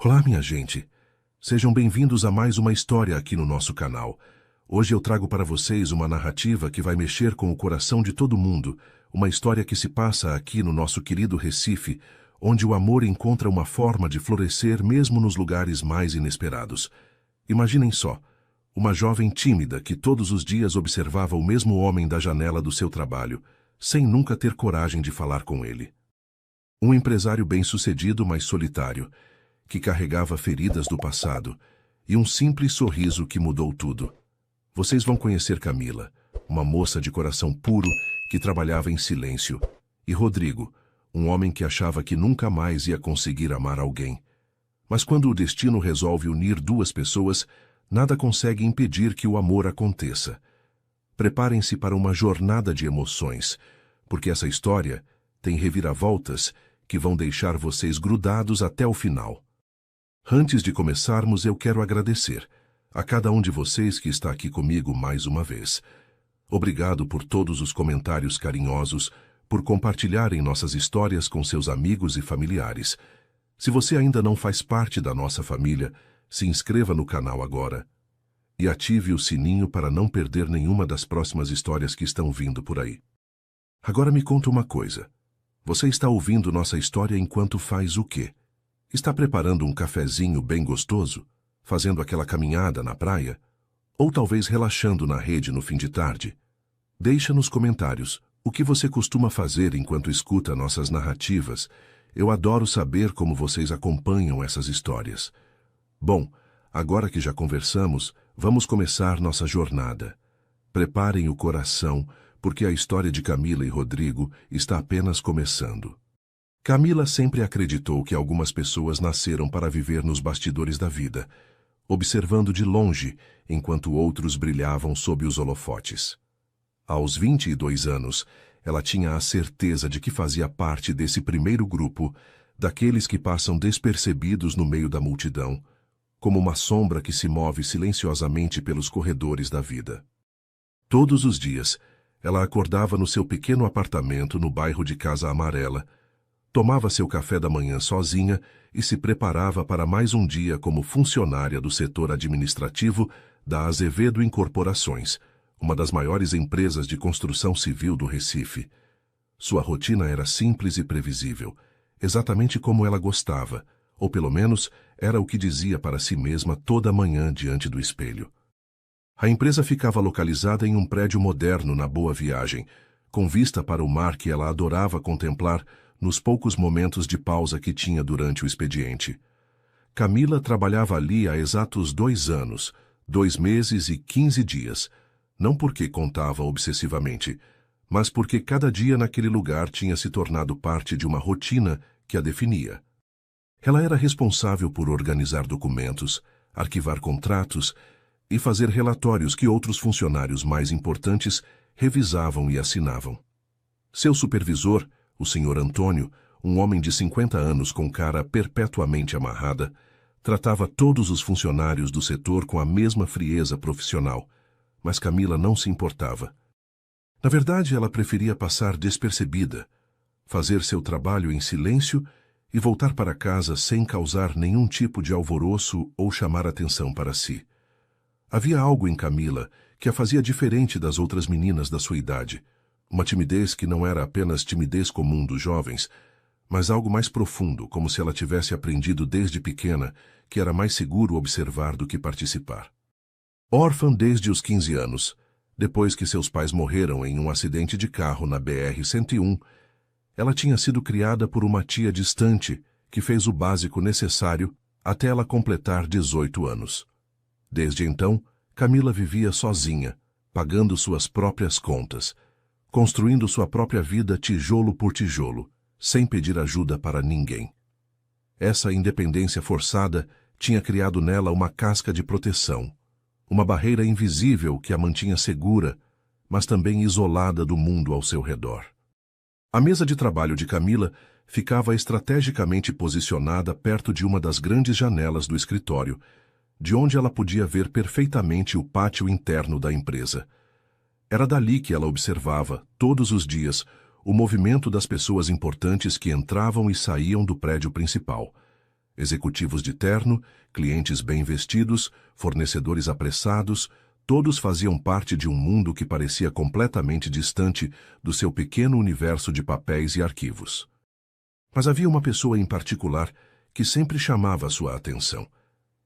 Olá, minha gente. Sejam bem-vindos a mais uma história aqui no nosso canal. Hoje eu trago para vocês uma narrativa que vai mexer com o coração de todo mundo, uma história que se passa aqui no nosso querido Recife, onde o amor encontra uma forma de florescer mesmo nos lugares mais inesperados. Imaginem só, uma jovem tímida que todos os dias observava o mesmo homem da janela do seu trabalho, sem nunca ter coragem de falar com ele. Um empresário bem-sucedido, mas solitário, que carregava feridas do passado, e um simples sorriso que mudou tudo. Vocês vão conhecer Camila, uma moça de coração puro que trabalhava em silêncio, e Rodrigo, um homem que achava que nunca mais ia conseguir amar alguém. Mas quando o destino resolve unir duas pessoas, nada consegue impedir que o amor aconteça. Preparem-se para uma jornada de emoções, porque essa história tem reviravoltas que vão deixar vocês grudados até o final. Antes de começarmos, eu quero agradecer a cada um de vocês que está aqui comigo mais uma vez. Obrigado por todos os comentários carinhosos, por compartilharem nossas histórias com seus amigos e familiares. Se você ainda não faz parte da nossa família, se inscreva no canal agora e ative o sininho para não perder nenhuma das próximas histórias que estão vindo por aí. Agora me conta uma coisa. Você está ouvindo nossa história enquanto faz o quê? Está preparando um cafezinho bem gostoso? Fazendo aquela caminhada na praia? Ou talvez relaxando na rede no fim de tarde? Deixa nos comentários o que você costuma fazer enquanto escuta nossas narrativas. Eu adoro saber como vocês acompanham essas histórias. Bom, agora que já conversamos, vamos começar nossa jornada. Preparem o coração, porque a história de Camila e Rodrigo está apenas começando. Camila sempre acreditou que algumas pessoas nasceram para viver nos bastidores da vida, observando de longe, enquanto outros brilhavam sob os holofotes. Aos 22 anos, ela tinha a certeza de que fazia parte desse primeiro grupo, daqueles que passam despercebidos no meio da multidão, como uma sombra que se move silenciosamente pelos corredores da vida. Todos os dias, ela acordava no seu pequeno apartamento no bairro de Casa Amarela, tomava seu café da manhã sozinha e se preparava para mais um dia como funcionária do setor administrativo da Azevedo Incorporações, uma das maiores empresas de construção civil do Recife. Sua rotina era simples e previsível, exatamente como ela gostava, ou pelo menos era o que dizia para si mesma toda manhã diante do espelho. A empresa ficava localizada em um prédio moderno na Boa Viagem, com vista para o mar que ela adorava contemplar nos poucos momentos de pausa que tinha durante o expediente. Camila trabalhava ali há exatos 2 anos, 2 meses e 15 dias, não porque contava obsessivamente, mas porque cada dia naquele lugar tinha se tornado parte de uma rotina que a definia. Ela era responsável por organizar documentos, arquivar contratos e fazer relatórios que outros funcionários mais importantes revisavam e assinavam. Seu supervisor, o Sr. Antônio, um homem de 50 anos com cara perpetuamente amarrada, tratava todos os funcionários do setor com a mesma frieza profissional, mas Camila não se importava. Na verdade, ela preferia passar despercebida, fazer seu trabalho em silêncio e voltar para casa sem causar nenhum tipo de alvoroço ou chamar atenção para si. Havia algo em Camila que a fazia diferente das outras meninas da sua idade, uma timidez que não era apenas timidez comum dos jovens, mas algo mais profundo, como se ela tivesse aprendido desde pequena que era mais seguro observar do que participar. Órfã desde os 15 anos, depois que seus pais morreram em um acidente de carro na BR-101, ela tinha sido criada por uma tia distante que fez o básico necessário até ela completar 18 anos. Desde então, Camila vivia sozinha, pagando suas próprias contas, construindo sua própria vida tijolo por tijolo, sem pedir ajuda para ninguém. Essa independência forçada tinha criado nela uma casca de proteção, uma barreira invisível que a mantinha segura, mas também isolada do mundo ao seu redor. A mesa de trabalho de Camila ficava estrategicamente posicionada perto de uma das grandes janelas do escritório, de onde ela podia ver perfeitamente o pátio interno da empresa. Era dali que ela observava, todos os dias, o movimento das pessoas importantes que entravam e saíam do prédio principal. Executivos de terno, clientes bem vestidos, fornecedores apressados, todos faziam parte de um mundo que parecia completamente distante do seu pequeno universo de papéis e arquivos. Mas havia uma pessoa em particular que sempre chamava sua atenção.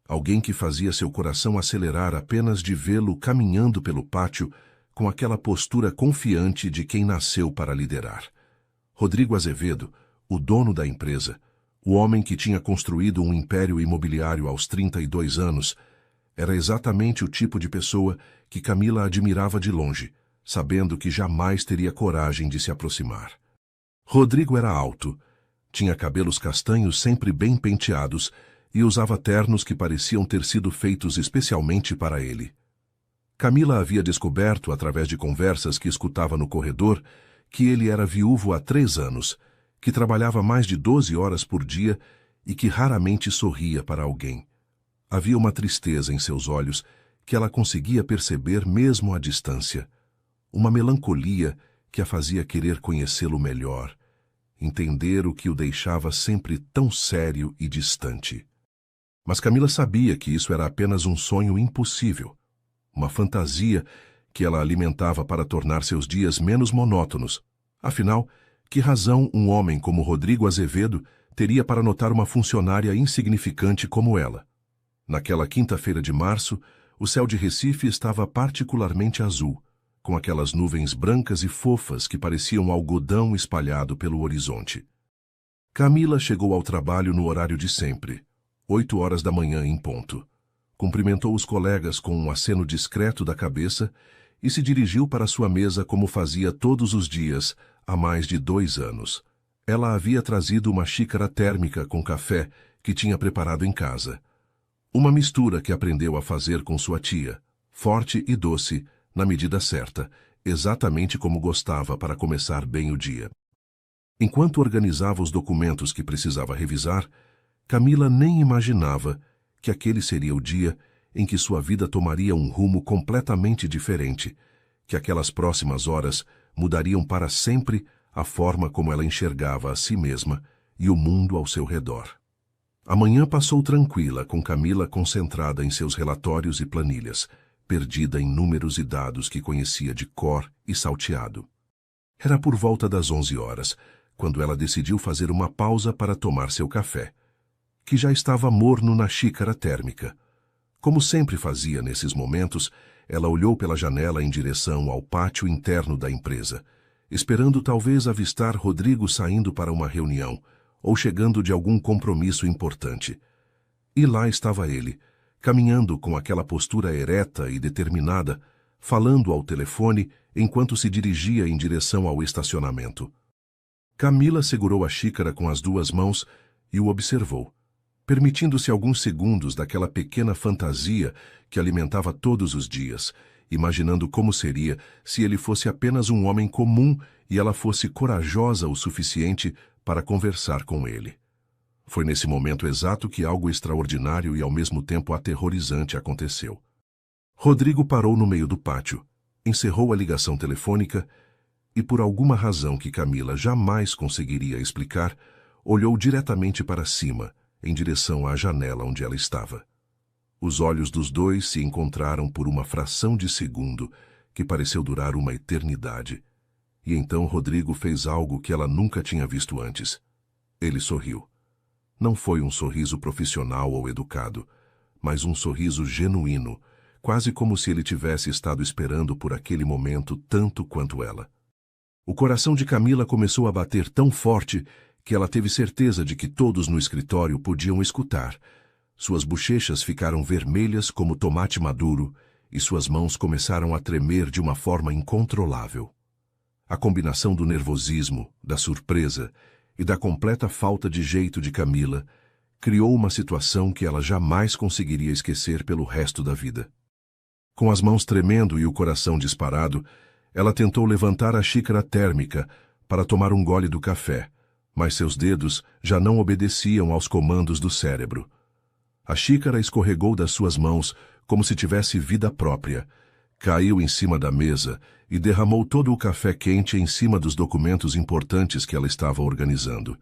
Alguém que fazia seu coração acelerar apenas de vê-lo caminhando pelo pátio com aquela postura confiante de quem nasceu para liderar. Rodrigo Azevedo, o dono da empresa, o homem que tinha construído um império imobiliário aos 32 anos, era exatamente o tipo de pessoa que Camila admirava de longe, sabendo que jamais teria coragem de se aproximar. Rodrigo era alto, tinha cabelos castanhos sempre bem penteados e usava ternos que pareciam ter sido feitos especialmente para ele. Camila havia descoberto, através de conversas que escutava no corredor, que ele era viúvo há 3 anos, que trabalhava mais de 12 horas por dia e que raramente sorria para alguém. Havia uma tristeza em seus olhos que ela conseguia perceber mesmo à distância. Uma melancolia que a fazia querer conhecê-lo melhor, entender o que o deixava sempre tão sério e distante. Mas Camila sabia que isso era apenas um sonho impossível, uma fantasia que ela alimentava para tornar seus dias menos monótonos. Afinal, que razão um homem como Rodrigo Azevedo teria para notar uma funcionária insignificante como ela? Naquela quinta-feira de março, o céu de Recife estava particularmente azul, com aquelas nuvens brancas e fofas que pareciam algodão espalhado pelo horizonte. Camila chegou ao trabalho no horário de sempre, 8 horas da manhã em ponto. Cumprimentou os colegas com um aceno discreto da cabeça e se dirigiu para sua mesa como fazia todos os dias, há mais de 2 anos. Ela havia trazido uma xícara térmica com café que tinha preparado em casa. Uma mistura que aprendeu a fazer com sua tia, forte e doce, na medida certa, exatamente como gostava para começar bem o dia. Enquanto organizava os documentos que precisava revisar, Camila nem imaginava que aquele seria o dia em que sua vida tomaria um rumo completamente diferente, que aquelas próximas horas mudariam para sempre a forma como ela enxergava a si mesma e o mundo ao seu redor. A manhã passou tranquila, com Camila concentrada em seus relatórios e planilhas, perdida em números e dados que conhecia de cor e salteado. Era por volta das 11 horas, quando ela decidiu fazer uma pausa para tomar seu café, que já estava morno na xícara térmica. Como sempre fazia nesses momentos, ela olhou pela janela em direção ao pátio interno da empresa, esperando talvez avistar Rodrigo saindo para uma reunião ou chegando de algum compromisso importante. E lá estava ele, caminhando com aquela postura ereta e determinada, falando ao telefone enquanto se dirigia em direção ao estacionamento. Camila segurou a xícara com as 2 mãos e o observou, permitindo-se alguns segundos daquela pequena fantasia que alimentava todos os dias, imaginando como seria se ele fosse apenas um homem comum e ela fosse corajosa o suficiente para conversar com ele. Foi nesse momento exato que algo extraordinário e ao mesmo tempo aterrorizante aconteceu. Rodrigo parou no meio do pátio, encerrou a ligação telefônica e, por alguma razão que Camila jamais conseguiria explicar, olhou diretamente para cima, em direção à janela onde ela estava. Os olhos dos dois se encontraram por uma fração de segundo que pareceu durar uma eternidade. E então Rodrigo fez algo que ela nunca tinha visto antes. Ele sorriu. Não foi um sorriso profissional ou educado, mas um sorriso genuíno, quase como se ele tivesse estado esperando por aquele momento tanto quanto ela. O coração de Camila começou a bater tão forte que ela teve certeza de que todos no escritório podiam escutar. Suas bochechas ficaram vermelhas como tomate maduro e suas mãos começaram a tremer de uma forma incontrolável. A combinação do nervosismo, da surpresa e da completa falta de jeito de Camila criou uma situação que ela jamais conseguiria esquecer pelo resto da vida. Com as mãos tremendo e o coração disparado, ela tentou levantar a xícara térmica para tomar um gole do café, mas seus dedos já não obedeciam aos comandos do cérebro. A xícara escorregou das suas mãos como se tivesse vida própria, caiu em cima da mesa e derramou todo o café quente em cima dos documentos importantes que ela estava organizando.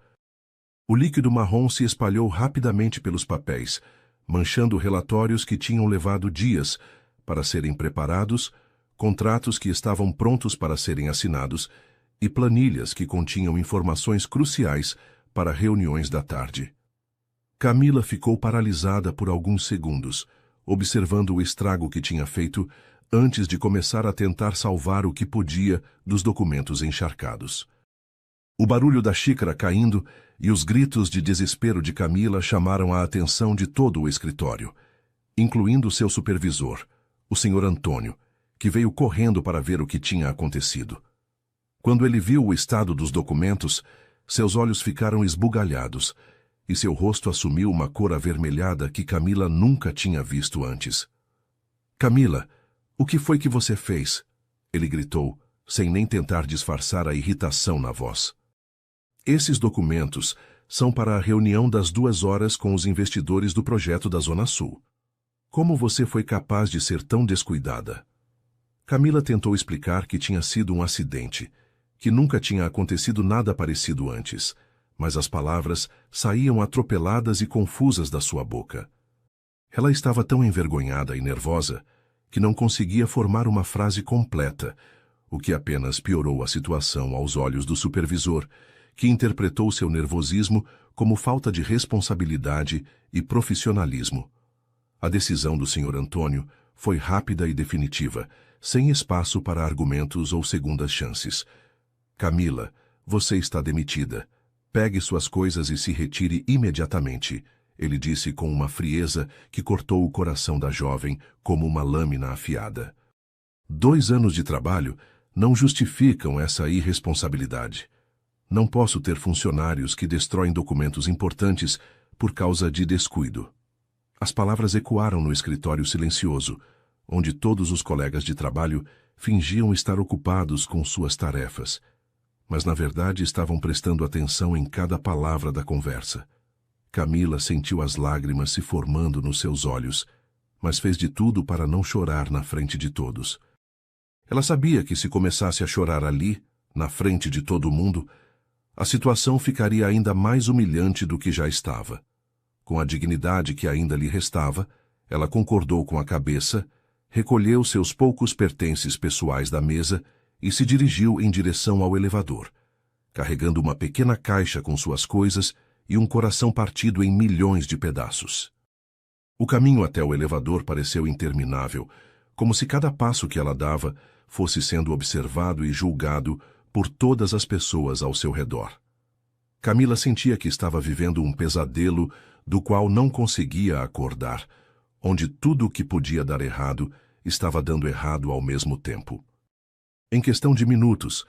O líquido marrom se espalhou rapidamente pelos papéis, manchando relatórios que tinham levado dias para serem preparados, contratos que estavam prontos para serem assinados e planilhas que continham informações cruciais para reuniões da tarde. Camila ficou paralisada por alguns segundos, observando o estrago que tinha feito antes de começar a tentar salvar o que podia dos documentos encharcados. O barulho da xícara caindo e os gritos de desespero de Camila chamaram a atenção de todo o escritório, incluindo seu supervisor, o Sr. Antônio, que veio correndo para ver o que tinha acontecido. Quando ele viu o estado dos documentos, seus olhos ficaram esbugalhados e seu rosto assumiu uma cor avermelhada que Camila nunca tinha visto antes. "Camila, o que foi que você fez?" ele gritou, sem nem tentar disfarçar a irritação na voz. "Esses documentos são para a reunião das 2 horas com os investidores do projeto da Zona Sul. Como você foi capaz de ser tão descuidada?" Camila tentou explicar que tinha sido um acidente, que nunca tinha acontecido nada parecido antes, mas as palavras saíam atropeladas e confusas da sua boca. Ela estava tão envergonhada e nervosa que não conseguia formar uma frase completa, o que apenas piorou a situação aos olhos do supervisor, que interpretou seu nervosismo como falta de responsabilidade e profissionalismo. A decisão do Sr. Antônio foi rápida e definitiva, sem espaço para argumentos ou segundas chances. "Camila, você está demitida. Pegue suas coisas e se retire imediatamente", ele disse com uma frieza que cortou o coração da jovem como uma lâmina afiada. 2 anos de trabalho não justificam essa irresponsabilidade. Não posso ter funcionários que destroem documentos importantes por causa de descuido. As palavras ecoaram no escritório silencioso, onde todos os colegas de trabalho fingiam estar ocupados com suas tarefas, mas na verdade estavam prestando atenção em cada palavra da conversa. Camila sentiu as lágrimas se formando nos seus olhos, mas fez de tudo para não chorar na frente de todos. Ela sabia que se começasse a chorar ali, na frente de todo mundo, a situação ficaria ainda mais humilhante do que já estava. Com a dignidade que ainda lhe restava, ela concordou com a cabeça, recolheu seus poucos pertences pessoais da mesa e se dirigiu em direção ao elevador, carregando uma pequena caixa com suas coisas e um coração partido em milhões de pedaços. O caminho até o elevador pareceu interminável, como se cada passo que ela dava fosse sendo observado e julgado por todas as pessoas ao seu redor. Camila sentia que estava vivendo um pesadelo do qual não conseguia acordar, onde tudo o que podia dar errado estava dando errado ao mesmo tempo. Em questão de minutos,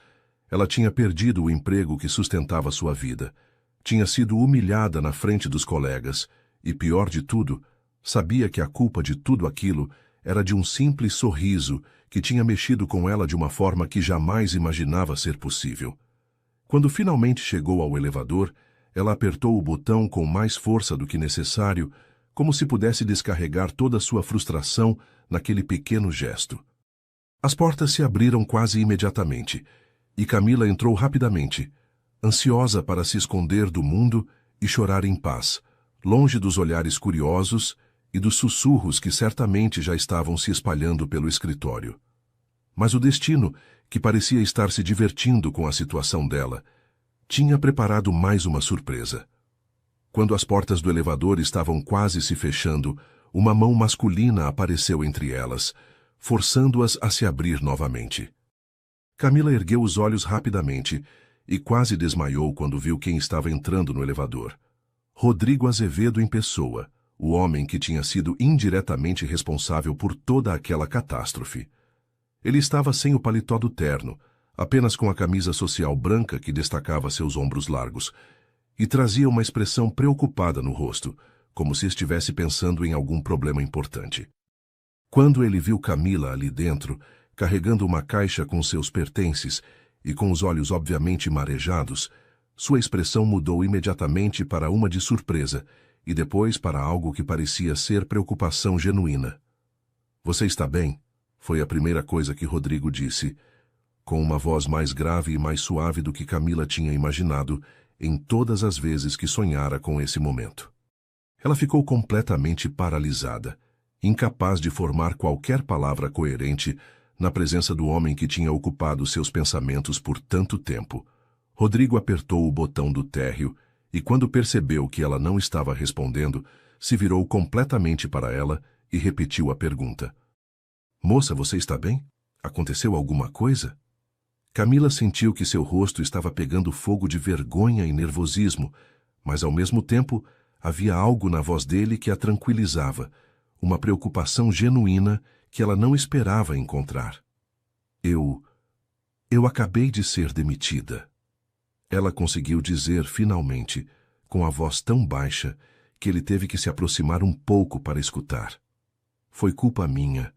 ela tinha perdido o emprego que sustentava sua vida, tinha sido humilhada na frente dos colegas e, pior de tudo, sabia que a culpa de tudo aquilo era de um simples sorriso que tinha mexido com ela de uma forma que jamais imaginava ser possível. Quando finalmente chegou ao elevador, ela apertou o botão com mais força do que necessário, como se pudesse descarregar toda a sua frustração naquele pequeno gesto. As portas se abriram quase imediatamente, e Camila entrou rapidamente, ansiosa para se esconder do mundo e chorar em paz, longe dos olhares curiosos e dos sussurros que certamente já estavam se espalhando pelo escritório. Mas o destino, que parecia estar se divertindo com a situação dela, tinha preparado mais uma surpresa. Quando as portas do elevador estavam quase se fechando, uma mão masculina apareceu entre elas, forçando-as a se abrir novamente. Camila ergueu os olhos rapidamente e quase desmaiou quando viu quem estava entrando no elevador. Rodrigo Azevedo em pessoa, o homem que tinha sido indiretamente responsável por toda aquela catástrofe. Ele estava sem o paletó do terno, apenas com a camisa social branca que destacava seus ombros largos, e trazia uma expressão preocupada no rosto, como se estivesse pensando em algum problema importante. Quando ele viu Camila ali dentro, carregando uma caixa com seus pertences e com os olhos obviamente marejados, sua expressão mudou imediatamente para uma de surpresa e depois para algo que parecia ser preocupação genuína. "Você está bem?" foi a primeira coisa que Rodrigo disse. Com uma voz mais grave e mais suave do que Camila tinha imaginado, em todas as vezes que sonhara com esse momento. Ela ficou completamente paralisada, incapaz de formar qualquer palavra coerente na presença do homem que tinha ocupado seus pensamentos por tanto tempo. Rodrigo apertou o botão do térreo e, quando percebeu que ela não estava respondendo, se virou completamente para ela e repetiu a pergunta. Moça, você está bem? Aconteceu alguma coisa? Camila sentiu que seu rosto estava pegando fogo de vergonha e nervosismo, mas ao mesmo tempo havia algo na voz dele que a tranquilizava, uma preocupação genuína que ela não esperava encontrar. Eu acabei de ser demitida. Ela conseguiu dizer finalmente, com a voz tão baixa que ele teve que se aproximar um pouco para escutar. Foi culpa minha.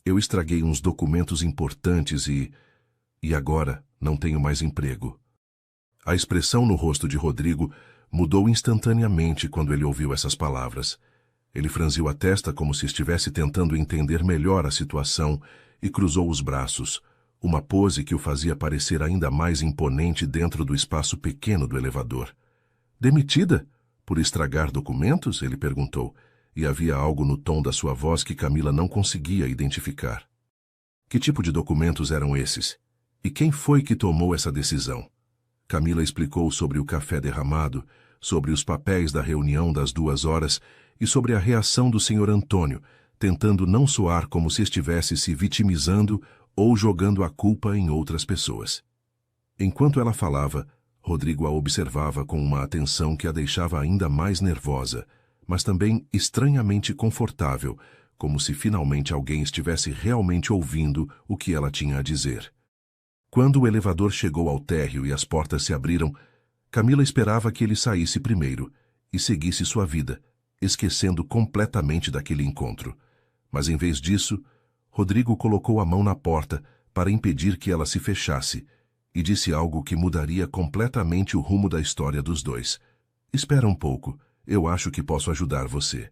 Eu estraguei uns documentos importantes e agora não tenho mais emprego. A expressão no rosto de Rodrigo mudou instantaneamente quando ele ouviu essas palavras. Ele franziu a testa como se estivesse tentando entender melhor a situação e cruzou os braços, uma pose que o fazia parecer ainda mais imponente dentro do espaço pequeno do elevador. Demitida? Por estragar documentos? Ele perguntou, e havia algo no tom da sua voz que Camila não conseguia identificar. Que tipo de documentos eram esses? E quem foi que tomou essa decisão? Camila explicou sobre o café derramado, sobre os papéis da reunião das 2 horas e sobre a reação do Sr. Antônio, tentando não soar como se estivesse se vitimizando ou jogando a culpa em outras pessoas. Enquanto ela falava, Rodrigo a observava com uma atenção que a deixava ainda mais nervosa, mas também estranhamente confortável, como se finalmente alguém estivesse realmente ouvindo o que ela tinha a dizer. Quando o elevador chegou ao térreo e as portas se abriram, Camila esperava que ele saísse primeiro e seguisse sua vida, esquecendo completamente daquele encontro. Mas em vez disso, Rodrigo colocou a mão na porta para impedir que ela se fechasse e disse algo que mudaria completamente o rumo da história dos dois. Espera um pouco, eu acho que posso ajudar você.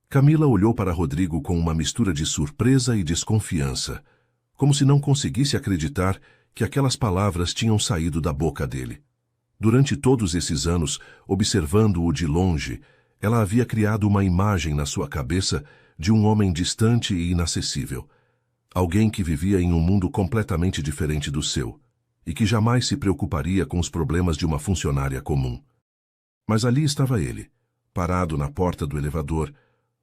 Camila olhou para Rodrigo com uma mistura de surpresa e desconfiança, como se não conseguisse acreditar que aquelas palavras tinham saído da boca dele. Durante todos esses anos, observando-o de longe, ela havia criado uma imagem na sua cabeça de um homem distante e inacessível. Alguém que vivia em um mundo completamente diferente do seu, e que jamais se preocuparia com os problemas de uma funcionária comum. Mas ali estava ele, parado na porta do elevador,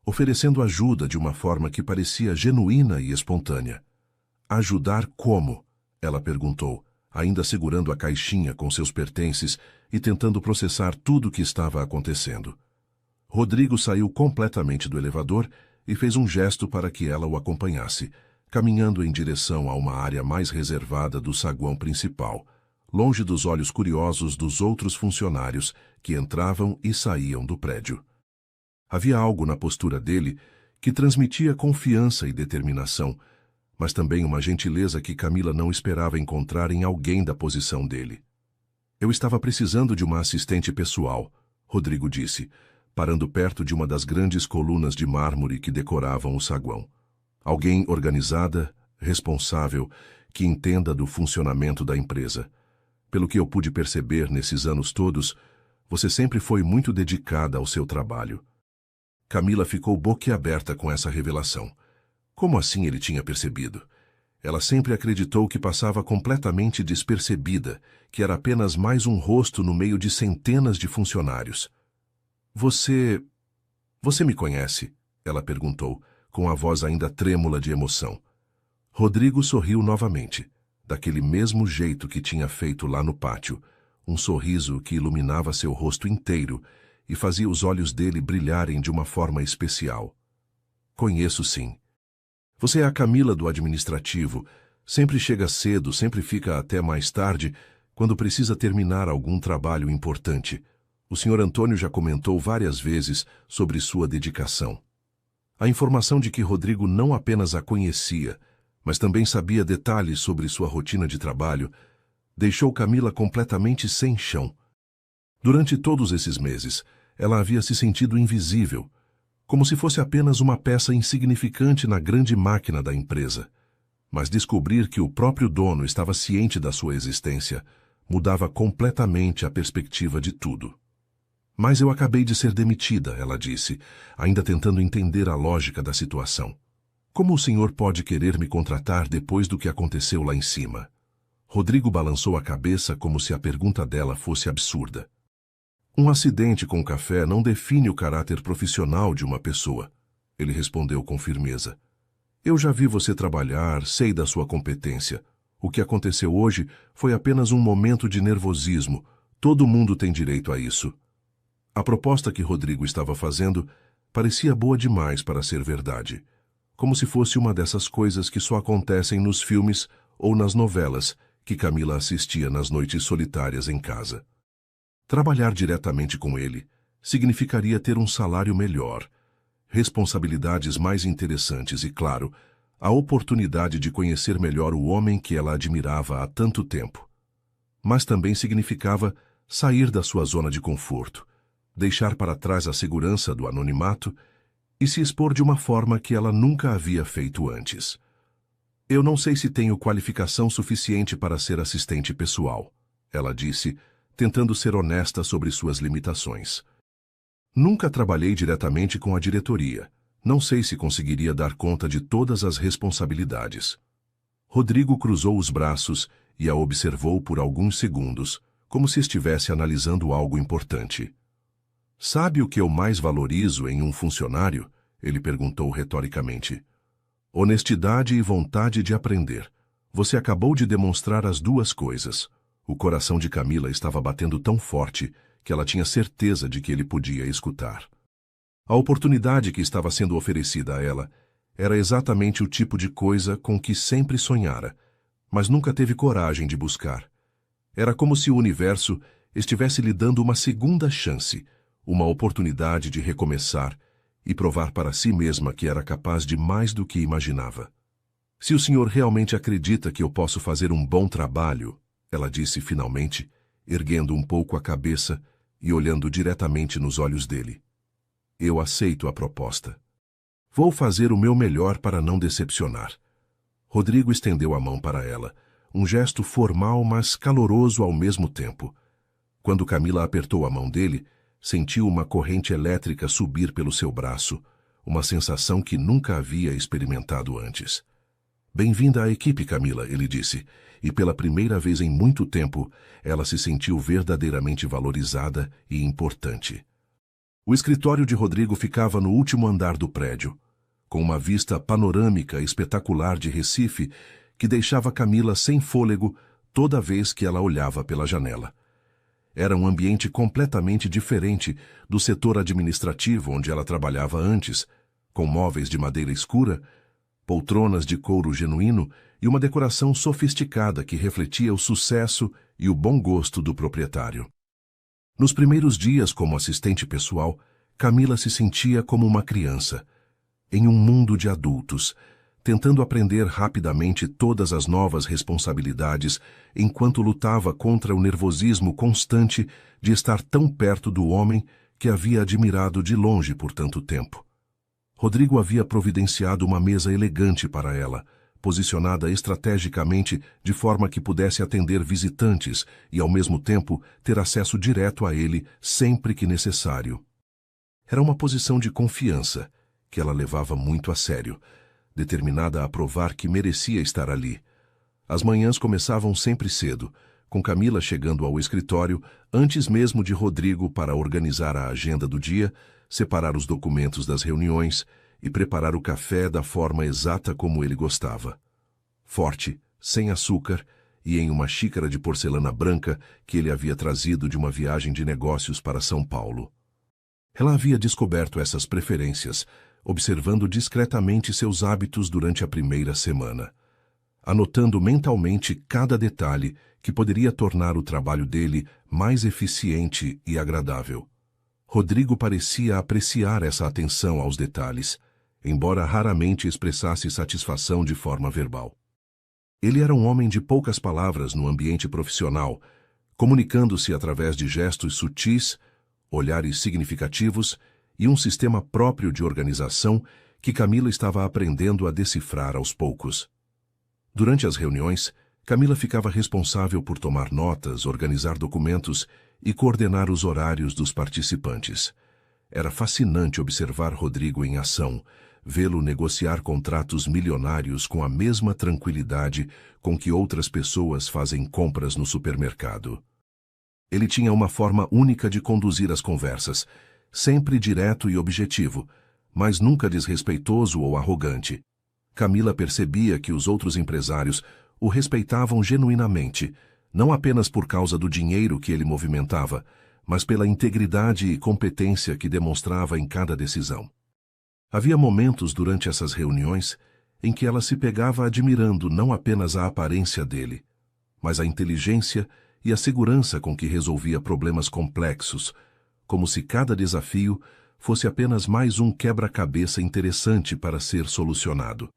oferecendo ajuda de uma forma que parecia genuína e espontânea. Ajudar como? Ela perguntou, ainda segurando a caixinha com seus pertences e tentando processar tudo o que estava acontecendo. Rodrigo saiu completamente do elevador e fez um gesto para que ela o acompanhasse, caminhando em direção a uma área mais reservada do saguão principal, longe dos olhos curiosos dos outros funcionários que entravam e saíam do prédio. Havia algo na postura dele que transmitia confiança e determinação, mas também uma gentileza que Camila não esperava encontrar em alguém da posição dele. Eu estava precisando de uma assistente pessoal, Rodrigo disse, parando perto de uma das grandes colunas de mármore que decoravam o saguão. Alguém organizada, responsável, que entenda do funcionamento da empresa. Pelo que eu pude perceber nesses anos todos, você sempre foi muito dedicada ao seu trabalho. Camila ficou boquiaberta com essa revelação. Como assim ele tinha percebido? Ela sempre acreditou que passava completamente despercebida, que era apenas mais um rosto no meio de centenas de funcionários. Você me conhece? Ela perguntou, com a voz ainda trêmula de emoção. Rodrigo sorriu novamente, daquele mesmo jeito que tinha feito lá no pátio, um sorriso que iluminava seu rosto inteiro e fazia os olhos dele brilharem de uma forma especial. Conheço sim. Você é a Camila do administrativo. Sempre chega cedo, sempre fica até mais tarde, quando precisa terminar algum trabalho importante. O Sr. Antônio já comentou várias vezes sobre sua dedicação. A informação de que Rodrigo não apenas a conhecia, mas também sabia detalhes sobre sua rotina de trabalho, deixou Camila completamente sem chão. Durante todos esses meses, ela havia se sentido invisível, como se fosse apenas uma peça insignificante na grande máquina da empresa. Mas descobrir que o próprio dono estava ciente da sua existência mudava completamente a perspectiva de tudo. Mas eu acabei de ser demitida, ela disse, ainda tentando entender a lógica da situação. Como o senhor pode querer me contratar depois do que aconteceu lá em cima? Rodrigo balançou a cabeça como se a pergunta dela fosse absurda. Um acidente com café não define o caráter profissional de uma pessoa, ele respondeu com firmeza. Eu já vi você trabalhar, sei da sua competência. O que aconteceu hoje foi apenas um momento de nervosismo. Todo mundo tem direito a isso. A proposta que Rodrigo estava fazendo parecia boa demais para ser verdade, como se fosse uma dessas coisas que só acontecem nos filmes ou nas novelas que Camila assistia nas noites solitárias em casa. Trabalhar diretamente com ele significaria ter um salário melhor, responsabilidades mais interessantes e, claro, a oportunidade de conhecer melhor o homem que ela admirava há tanto tempo. Mas também significava sair da sua zona de conforto, deixar para trás a segurança do anonimato e se expor de uma forma que ela nunca havia feito antes. Eu não sei se tenho qualificação suficiente para ser assistente pessoal, ela disse, tentando ser honesta sobre suas limitações. Nunca trabalhei diretamente com a diretoria. Não sei se conseguiria dar conta de todas as responsabilidades. Rodrigo cruzou os braços e a observou por alguns segundos, como se estivesse analisando algo importante. Sabe o que eu mais valorizo em um funcionário? Ele perguntou retoricamente. Honestidade e vontade de aprender. Você acabou de demonstrar as duas coisas. O coração de Camila estava batendo tão forte que ela tinha certeza de que ele podia escutar. A oportunidade que estava sendo oferecida a ela era exatamente o tipo de coisa com que sempre sonhara, mas nunca teve coragem de buscar. Era como se o universo estivesse lhe dando uma segunda chance, uma oportunidade de recomeçar e provar para si mesma que era capaz de mais do que imaginava. Se o senhor realmente acredita que eu posso fazer um bom trabalho, ela disse finalmente, erguendo um pouco a cabeça e olhando diretamente nos olhos dele. Eu aceito a proposta. Vou fazer o meu melhor para não decepcionar. Rodrigo estendeu a mão para ela, um gesto formal, mas caloroso ao mesmo tempo. Quando Camila apertou a mão dele, sentiu uma corrente elétrica subir pelo seu braço, uma sensação que nunca havia experimentado antes. Bem-vinda à equipe, Camila, ele disse, e pela primeira vez em muito tempo, ela se sentiu verdadeiramente valorizada e importante. O escritório de Rodrigo ficava no último andar do prédio, com uma vista panorâmica espetacular de Recife que deixava Camila sem fôlego toda vez que ela olhava pela janela. Era um ambiente completamente diferente do setor administrativo onde ela trabalhava antes, com móveis de madeira escura, poltronas de couro genuíno e uma decoração sofisticada que refletia o sucesso e o bom gosto do proprietário. Nos primeiros dias como assistente pessoal, Camila se sentia como uma criança, em um mundo de adultos, tentando aprender rapidamente todas as novas responsabilidades, enquanto lutava contra o nervosismo constante de estar tão perto do homem que havia admirado de longe por tanto tempo. Rodrigo havia providenciado uma mesa elegante para ela, posicionada estrategicamente de forma que pudesse atender visitantes e, ao mesmo tempo, ter acesso direto a ele sempre que necessário. Era uma posição de confiança, que ela levava muito a sério, determinada a provar que merecia estar ali. As manhãs começavam sempre cedo, com Camila chegando ao escritório antes mesmo de Rodrigo para organizar a agenda do dia, separar os documentos das reuniões e preparar o café da forma exata como ele gostava. Forte, sem açúcar e em uma xícara de porcelana branca que ele havia trazido de uma viagem de negócios para São Paulo. Ela havia descoberto essas preferências, observando discretamente seus hábitos durante a primeira semana, anotando mentalmente cada detalhe que poderia tornar o trabalho dele mais eficiente e agradável. Rodrigo parecia apreciar essa atenção aos detalhes, embora raramente expressasse satisfação de forma verbal. Ele era um homem de poucas palavras no ambiente profissional, comunicando-se através de gestos sutis, olhares significativos e um sistema próprio de organização que Camila estava aprendendo a decifrar aos poucos. Durante as reuniões, Camila ficava responsável por tomar notas, organizar documentos e coordenar os horários dos participantes. Era fascinante observar Rodrigo em ação, vê-lo negociar contratos milionários com a mesma tranquilidade com que outras pessoas fazem compras no supermercado. Ele tinha uma forma única de conduzir as conversas, sempre direto e objetivo, mas nunca desrespeitoso ou arrogante. Camila percebia que os outros empresários o respeitavam genuinamente, não apenas por causa do dinheiro que ele movimentava, mas pela integridade e competência que demonstrava em cada decisão. Havia momentos durante essas reuniões em que ela se pegava admirando não apenas a aparência dele, mas a inteligência e a segurança com que resolvia problemas complexos, como se cada desafio fosse apenas mais um quebra-cabeça interessante para ser solucionado.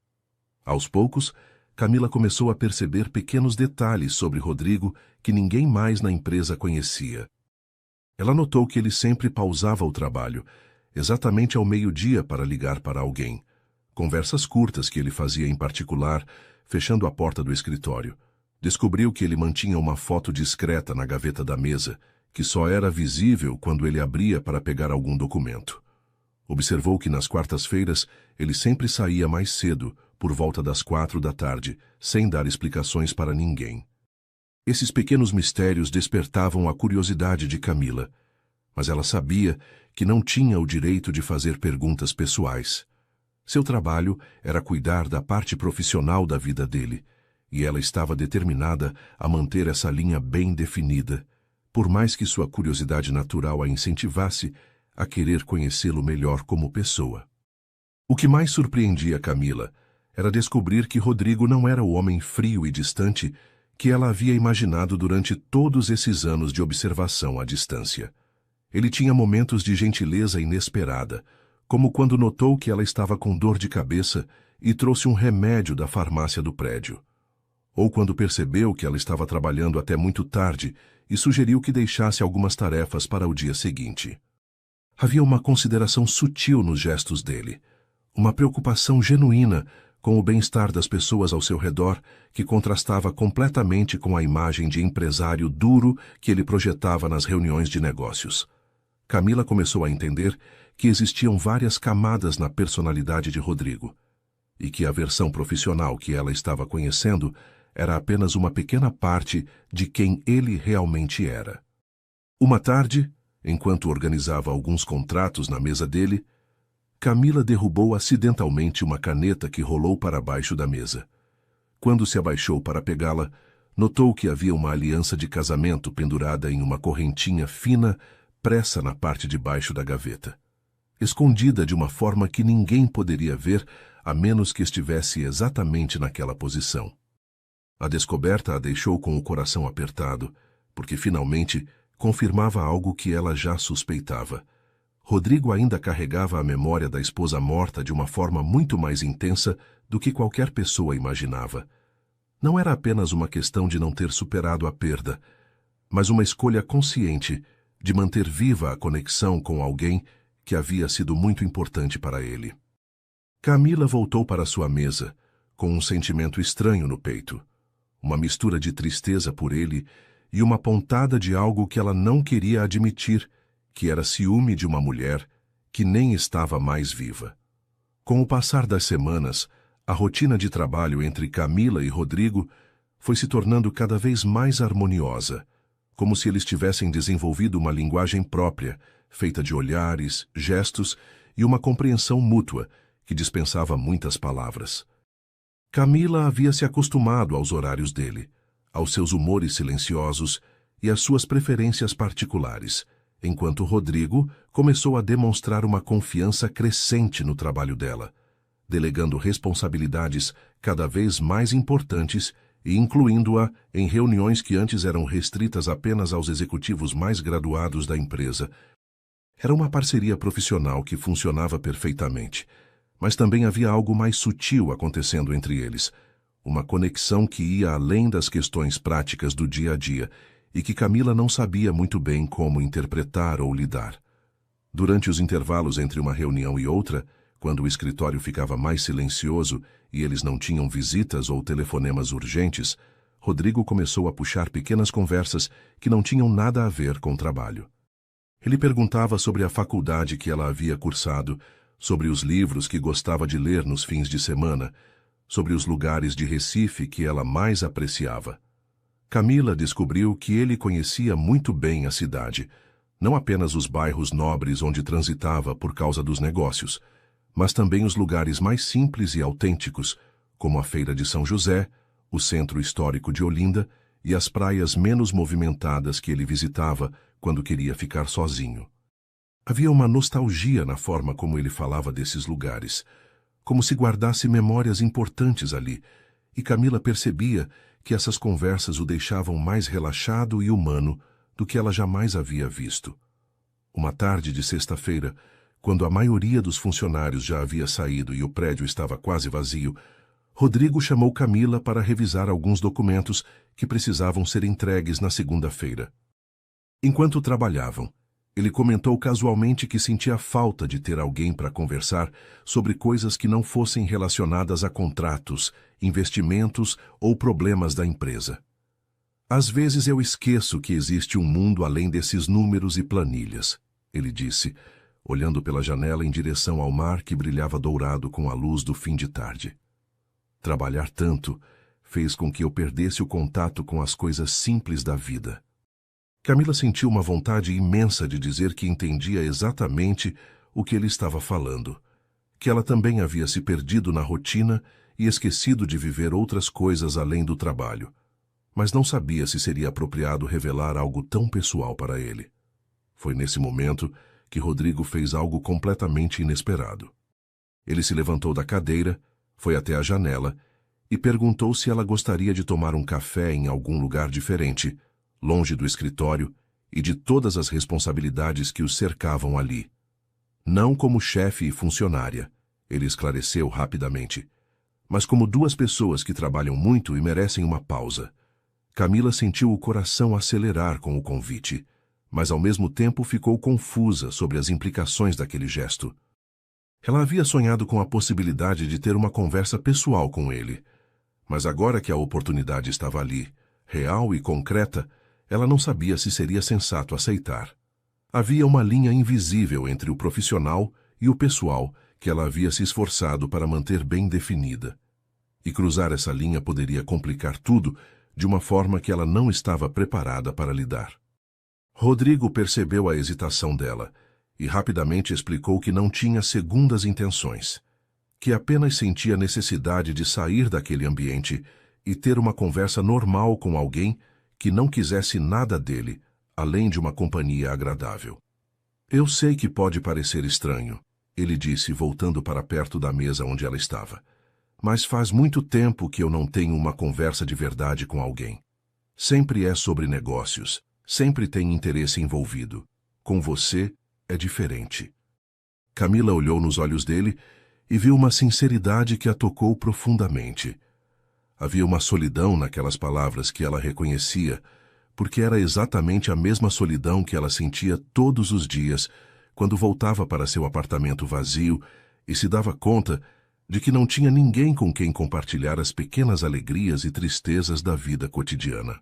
Aos poucos, Camila começou a perceber pequenos detalhes sobre Rodrigo que ninguém mais na empresa conhecia. Ela notou que ele sempre pausava o trabalho, exatamente ao meio-dia para ligar para alguém. Conversas curtas que ele fazia em particular, fechando a porta do escritório. Descobriu que ele mantinha uma foto discreta na gaveta da mesa, que só era visível quando ele abria para pegar algum documento. Observou que nas quartas-feiras ele sempre saía mais cedo, por volta das 4 da tarde, sem dar explicações para ninguém. Esses pequenos mistérios despertavam a curiosidade de Camila, mas ela sabia que não tinha o direito de fazer perguntas pessoais. Seu trabalho era cuidar da parte profissional da vida dele, e ela estava determinada a manter essa linha bem definida, por mais que sua curiosidade natural a incentivasse a querer conhecê-lo melhor como pessoa. O que mais surpreendia Camila era descobrir que Rodrigo não era o homem frio e distante que ela havia imaginado durante todos esses anos de observação à distância. Ele tinha momentos de gentileza inesperada, como quando notou que ela estava com dor de cabeça e trouxe um remédio da farmácia do prédio. Ou quando percebeu que ela estava trabalhando até muito tarde e sugeriu que deixasse algumas tarefas para o dia seguinte. Havia uma consideração sutil nos gestos dele, uma preocupação genuína com o bem-estar das pessoas ao seu redor que contrastava completamente com a imagem de empresário duro que ele projetava nas reuniões de negócios. Camila começou a entender que existiam várias camadas na personalidade de Rodrigo, e que a versão profissional que ela estava conhecendo era apenas uma pequena parte de quem ele realmente era. Uma tarde, enquanto organizava alguns contratos na mesa dele, Camila derrubou acidentalmente uma caneta que rolou para baixo da mesa. Quando se abaixou para pegá-la, notou que havia uma aliança de casamento pendurada em uma correntinha fina pressa na parte de baixo da gaveta, escondida de uma forma que ninguém poderia ver a menos que estivesse exatamente naquela posição. A descoberta a deixou com o coração apertado, porque finalmente confirmava algo que ela já suspeitava. Rodrigo ainda carregava a memória da esposa morta de uma forma muito mais intensa do que qualquer pessoa imaginava. Não era apenas uma questão de não ter superado a perda, mas uma escolha consciente de manter viva a conexão com alguém que havia sido muito importante para ele. Camila voltou para sua mesa, com um sentimento estranho no peito, uma mistura de tristeza por ele e uma pontada de algo que ela não queria admitir, que era ciúme de uma mulher que nem estava mais viva. Com o passar das semanas, a rotina de trabalho entre Camila e Rodrigo foi se tornando cada vez mais harmoniosa, como se eles tivessem desenvolvido uma linguagem própria, feita de olhares, gestos e uma compreensão mútua que dispensava muitas palavras. Camila havia se acostumado aos horários dele, aos seus humores silenciosos e às suas preferências particulares, enquanto Rodrigo começou a demonstrar uma confiança crescente no trabalho dela, delegando responsabilidades cada vez mais importantes e incluindo-a em reuniões que antes eram restritas apenas aos executivos mais graduados da empresa. Era uma parceria profissional que funcionava perfeitamente, mas também havia algo mais sutil acontecendo entre eles, uma conexão que ia além das questões práticas do dia a dia e que Camila não sabia muito bem como interpretar ou lidar. Durante os intervalos entre uma reunião e outra, quando o escritório ficava mais silencioso e eles não tinham visitas ou telefonemas urgentes, Rodrigo começou a puxar pequenas conversas que não tinham nada a ver com o trabalho. Ele perguntava sobre a faculdade que ela havia cursado, sobre os livros que gostava de ler nos fins de semana, sobre os lugares de Recife que ela mais apreciava. Camila descobriu que ele conhecia muito bem a cidade, não apenas os bairros nobres onde transitava por causa dos negócios, mas também os lugares mais simples e autênticos, como a Feira de São José, o Centro Histórico de Olinda e as praias menos movimentadas que ele visitava quando queria ficar sozinho. Havia uma nostalgia na forma como ele falava desses lugares, como se guardasse memórias importantes ali, e Camila percebia que essas conversas o deixavam mais relaxado e humano do que ela jamais havia visto. Uma tarde de sexta-feira, quando a maioria dos funcionários já havia saído e o prédio estava quase vazio, Rodrigo chamou Camila para revisar alguns documentos que precisavam ser entregues na segunda-feira. Enquanto trabalhavam, ele comentou casualmente que sentia falta de ter alguém para conversar sobre coisas que não fossem relacionadas a contratos, investimentos ou problemas da empresa. Às vezes eu esqueço que existe um mundo além desses números e planilhas, ele disse, olhando pela janela em direção ao mar que brilhava dourado com a luz do fim de tarde. Trabalhar tanto fez com que eu perdesse o contato com as coisas simples da vida. Camila sentiu uma vontade imensa de dizer que entendia exatamente o que ele estava falando, que ela também havia se perdido na rotina e esquecido de viver outras coisas além do trabalho, mas não sabia se seria apropriado revelar algo tão pessoal para ele. Foi nesse momento que Rodrigo fez algo completamente inesperado. Ele se levantou da cadeira, foi até a janela e perguntou se ela gostaria de tomar um café em algum lugar diferente, longe do escritório e de todas as responsabilidades que os cercavam ali. Não como chefe e funcionária, ele esclareceu rapidamente, mas como duas pessoas que trabalham muito e merecem uma pausa. Camila sentiu o coração acelerar com o convite, mas ao mesmo tempo ficou confusa sobre as implicações daquele gesto. Ela havia sonhado com a possibilidade de ter uma conversa pessoal com ele, mas agora que a oportunidade estava ali, real e concreta, ela não sabia se seria sensato aceitar. Havia uma linha invisível entre o profissional e o pessoal que ela havia se esforçado para manter bem definida. E cruzar essa linha poderia complicar tudo de uma forma que ela não estava preparada para lidar. Rodrigo percebeu a hesitação dela e rapidamente explicou que não tinha segundas intenções, que apenas sentia necessidade de sair daquele ambiente e ter uma conversa normal com alguém que não quisesse nada dele, além de uma companhia agradável. Eu sei que pode parecer estranho, ele disse, voltando para perto da mesa onde ela estava. Mas faz muito tempo que eu não tenho uma conversa de verdade com alguém. Sempre é sobre negócios, sempre tem interesse envolvido. Com você, é diferente. Camila olhou nos olhos dele e viu uma sinceridade que a tocou profundamente. Havia uma solidão naquelas palavras que ela reconhecia, porque era exatamente a mesma solidão que ela sentia todos os dias quando voltava para seu apartamento vazio e se dava conta de que não tinha ninguém com quem compartilhar as pequenas alegrias e tristezas da vida cotidiana.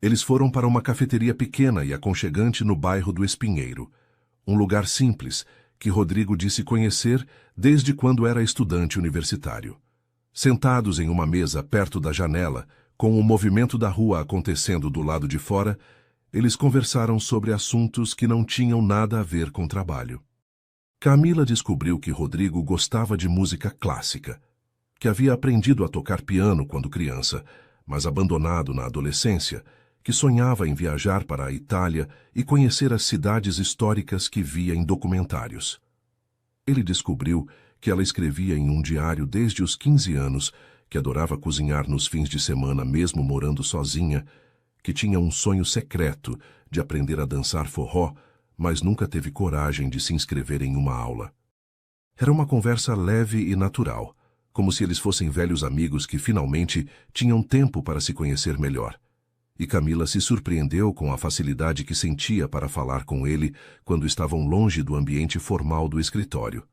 Eles foram para uma cafeteria pequena e aconchegante no bairro do Espinheiro, um lugar simples que Rodrigo disse conhecer desde quando era estudante universitário. Sentados em uma mesa perto da janela, com o movimento da rua acontecendo do lado de fora, eles conversaram sobre assuntos que não tinham nada a ver com trabalho. Camila descobriu que Rodrigo gostava de música clássica, que havia aprendido a tocar piano quando criança, mas abandonado na adolescência, que sonhava em viajar para a Itália e conhecer as cidades históricas que via em documentários. Ele descobriu que ela escrevia em um diário desde os 15 anos, que adorava cozinhar nos fins de semana mesmo morando sozinha, que tinha um sonho secreto de aprender a dançar forró, mas nunca teve coragem de se inscrever em uma aula. Era uma conversa leve e natural, como se eles fossem velhos amigos que finalmente tinham tempo para se conhecer melhor. E Camila se surpreendeu com a facilidade que sentia para falar com ele quando estavam longe do ambiente formal do escritório.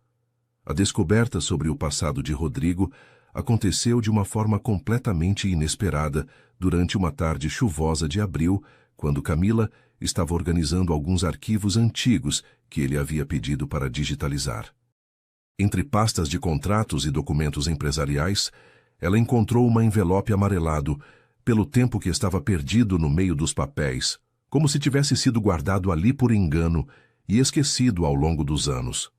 A descoberta sobre o passado de Rodrigo aconteceu de uma forma completamente inesperada durante uma tarde chuvosa de abril, quando Camila estava organizando alguns arquivos antigos que ele havia pedido para digitalizar. Entre pastas de contratos e documentos empresariais, ela encontrou um envelope amarelado, pelo tempo que estava perdido no meio dos papéis, como se tivesse sido guardado ali por engano e esquecido ao longo dos anos.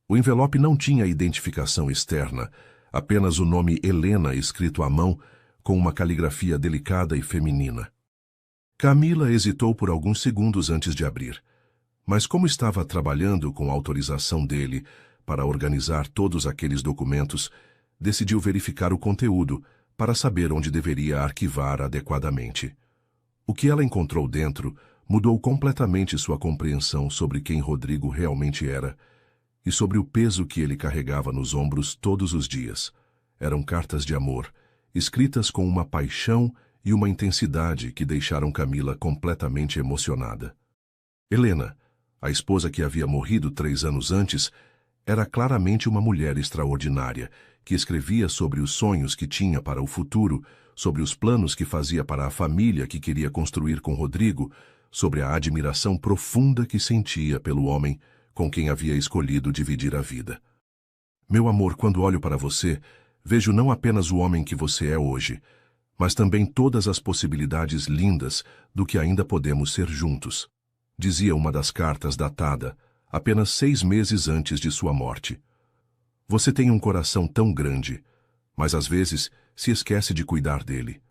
O envelope não tinha identificação externa, apenas o nome Helena escrito à mão, com uma caligrafia delicada e feminina. Camila hesitou por alguns segundos antes de abrir, mas como estava trabalhando com a autorização dele para organizar todos aqueles documentos, decidiu verificar o conteúdo para saber onde deveria arquivar adequadamente. O que ela encontrou dentro mudou completamente sua compreensão sobre quem Rodrigo realmente era e sobre o peso que ele carregava nos ombros todos os dias. Eram cartas de amor, escritas com uma paixão e uma intensidade que deixaram Camila completamente emocionada. Helena, a esposa que havia morrido 3 anos antes, era claramente uma mulher extraordinária, que escrevia sobre os sonhos que tinha para o futuro, sobre os planos que fazia para a família que queria construir com Rodrigo, sobre a admiração profunda que sentia pelo homem com quem havia escolhido dividir a vida. Meu amor, quando olho para você, vejo não apenas o homem que você é hoje, mas também todas as possibilidades lindas do que ainda podemos ser juntos, dizia uma das cartas datada, apenas 6 meses antes de sua morte. Você tem um coração tão grande, mas às vezes se esquece de cuidar dele.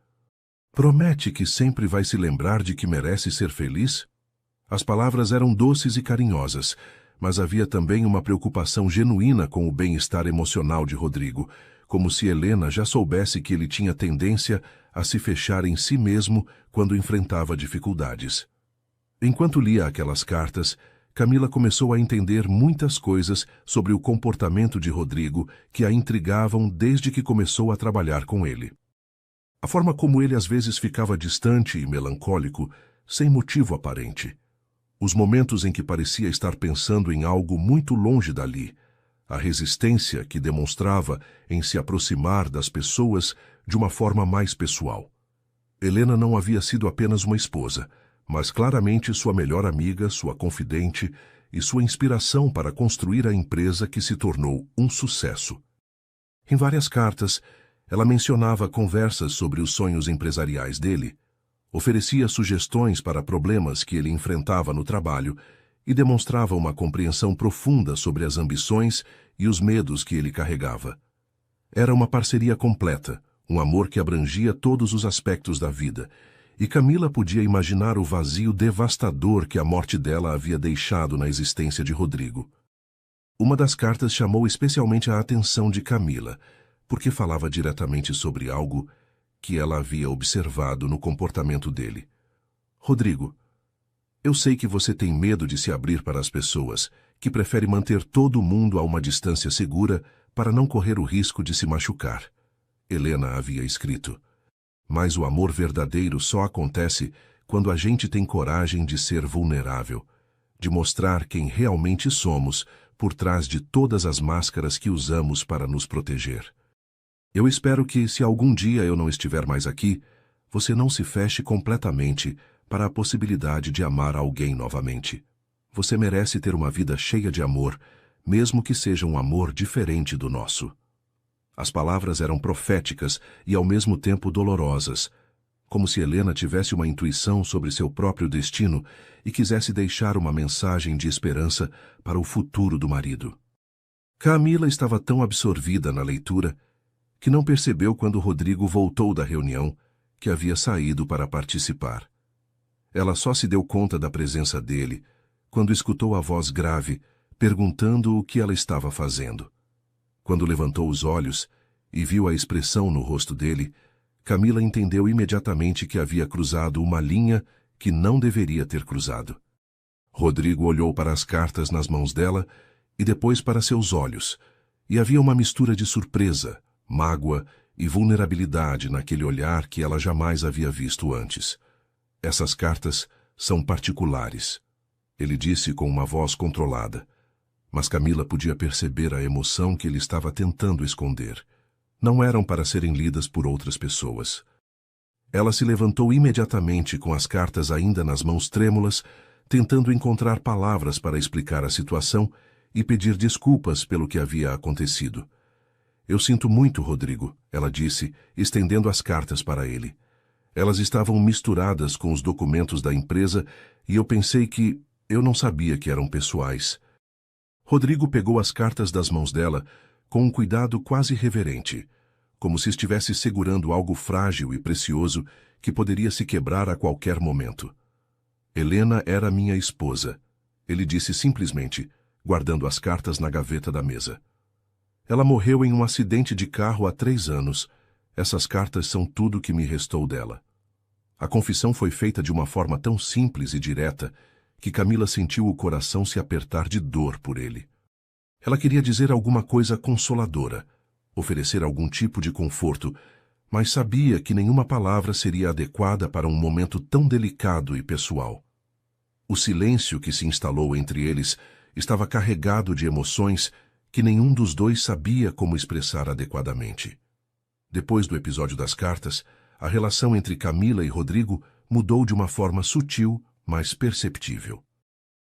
Promete que sempre vai se lembrar de que merece ser feliz? As palavras eram doces e carinhosas, mas havia também uma preocupação genuína com o bem-estar emocional de Rodrigo, como se Helena já soubesse que ele tinha tendência a se fechar em si mesmo quando enfrentava dificuldades. Enquanto lia aquelas cartas, Camila começou a entender muitas coisas sobre o comportamento de Rodrigo que a intrigavam desde que começou a trabalhar com ele. A forma como ele às vezes ficava distante e melancólico, sem motivo aparente. Os momentos em que parecia estar pensando em algo muito longe dali. A resistência que demonstrava em se aproximar das pessoas de uma forma mais pessoal. Helena não havia sido apenas uma esposa, mas claramente sua melhor amiga, sua confidente e sua inspiração para construir a empresa que se tornou um sucesso. Em várias cartas, ela mencionava conversas sobre os sonhos empresariais dele, oferecia sugestões para problemas que ele enfrentava no trabalho e demonstrava uma compreensão profunda sobre as ambições e os medos que ele carregava. Era uma parceria completa, um amor que abrangia todos os aspectos da vida, e Camila podia imaginar o vazio devastador que a morte dela havia deixado na existência de Rodrigo. Uma das cartas chamou especialmente a atenção de Camila, porque falava diretamente sobre algo que ela havia observado no comportamento dele. Rodrigo, eu sei que você tem medo de se abrir para as pessoas, que prefere manter todo mundo a uma distância segura para não correr o risco de se machucar. Helena havia escrito. Mas o amor verdadeiro só acontece quando a gente tem coragem de ser vulnerável, de mostrar quem realmente somos por trás de todas as máscaras que usamos para nos proteger. Eu espero que, se algum dia eu não estiver mais aqui, você não se feche completamente para a possibilidade de amar alguém novamente. Você merece ter uma vida cheia de amor, mesmo que seja um amor diferente do nosso. As palavras eram proféticas e ao mesmo tempo dolorosas, como se Helena tivesse uma intuição sobre seu próprio destino e quisesse deixar uma mensagem de esperança para o futuro do marido. Camila estava tão absorvida na leitura que não percebeu quando Rodrigo voltou da reunião que havia saído para participar. Ela só se deu conta da presença dele quando escutou a voz grave perguntando o que ela estava fazendo. Quando levantou os olhos e viu a expressão no rosto dele, Camila entendeu imediatamente que havia cruzado uma linha que não deveria ter cruzado. Rodrigo olhou para as cartas nas mãos dela e depois para seus olhos, e havia uma mistura de surpresa, mágoa e vulnerabilidade naquele olhar que ela jamais havia visto antes. Essas cartas são particulares, ele disse com uma voz controlada, mas Camila podia perceber a emoção que ele estava tentando esconder. não eram para serem lidas por outras pessoas. Ela se levantou imediatamente com as cartas ainda nas mãos trêmulas, tentando encontrar palavras para explicar a situação e pedir desculpas pelo que havia acontecido. Eu sinto muito, Rodrigo, ela disse, estendendo as cartas para ele. Elas estavam misturadas com os documentos da empresa e eu pensei que eu não sabia que eram pessoais. Rodrigo pegou as cartas das mãos dela com um cuidado quase reverente, como se estivesse segurando algo frágil e precioso que poderia se quebrar a qualquer momento. Helena era minha esposa, ele disse simplesmente, guardando as cartas na gaveta da mesa. Ela morreu em um acidente de carro há 3 anos. Essas cartas são tudo que me restou dela. A confissão foi feita de uma forma tão simples e direta que Camila sentiu o coração se apertar de dor por ele. Ela queria dizer alguma coisa consoladora, oferecer algum tipo de conforto, mas sabia que nenhuma palavra seria adequada para um momento tão delicado e pessoal. O silêncio que se instalou entre eles estava carregado de emoções que nenhum dos dois sabia como expressar adequadamente. Depois do episódio das cartas, a relação entre Camila e Rodrigo mudou de uma forma sutil, mas perceptível.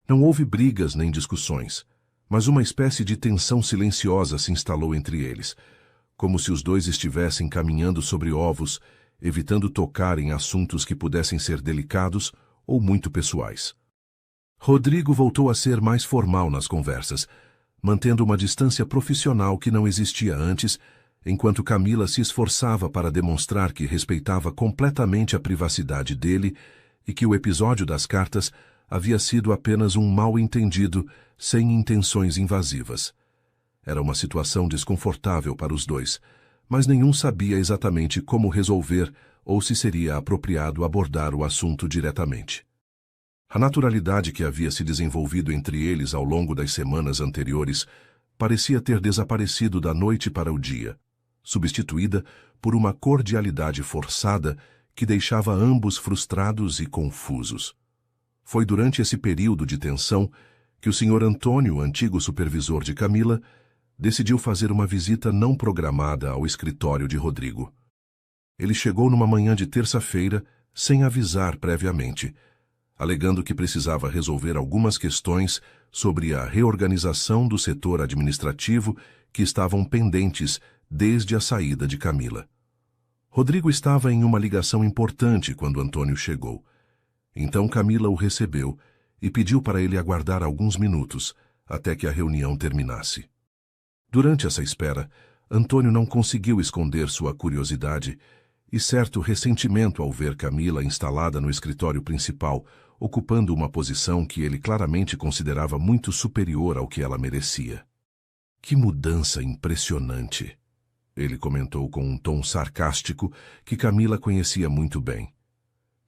Não houve brigas nem discussões, mas uma espécie de tensão silenciosa se instalou entre eles, como se os dois estivessem caminhando sobre ovos, evitando tocar em assuntos que pudessem ser delicados ou muito pessoais. Rodrigo voltou a ser mais formal nas conversas, mantendo uma distância profissional que não existia antes, enquanto Camila se esforçava para demonstrar que respeitava completamente a privacidade dele e que o episódio das cartas havia sido apenas um mal-entendido sem intenções invasivas. Era uma situação desconfortável para os dois, mas nenhum sabia exatamente como resolver ou se seria apropriado abordar o assunto diretamente. A naturalidade que havia se desenvolvido entre eles ao longo das semanas anteriores parecia ter desaparecido da noite para o dia, substituída por uma cordialidade forçada que deixava ambos frustrados e confusos. Foi durante esse período de tensão que o Sr. Antônio, antigo supervisor de Camila, decidiu fazer uma visita não programada ao escritório de Rodrigo. Ele chegou numa manhã de terça-feira sem avisar previamente, alegando que precisava resolver algumas questões sobre a reorganização do setor administrativo que estavam pendentes desde a saída de Camila. Rodrigo estava em uma ligação importante quando Antônio chegou. Então Camila o recebeu e pediu para ele aguardar alguns minutos até que a reunião terminasse. Durante essa espera, Antônio não conseguiu esconder sua curiosidade e certo ressentimento ao ver Camila instalada no escritório principal, ocupando uma posição que ele claramente considerava muito superior ao que ela merecia. Que mudança impressionante! Ele comentou com um tom sarcástico que Camila conhecia muito bem.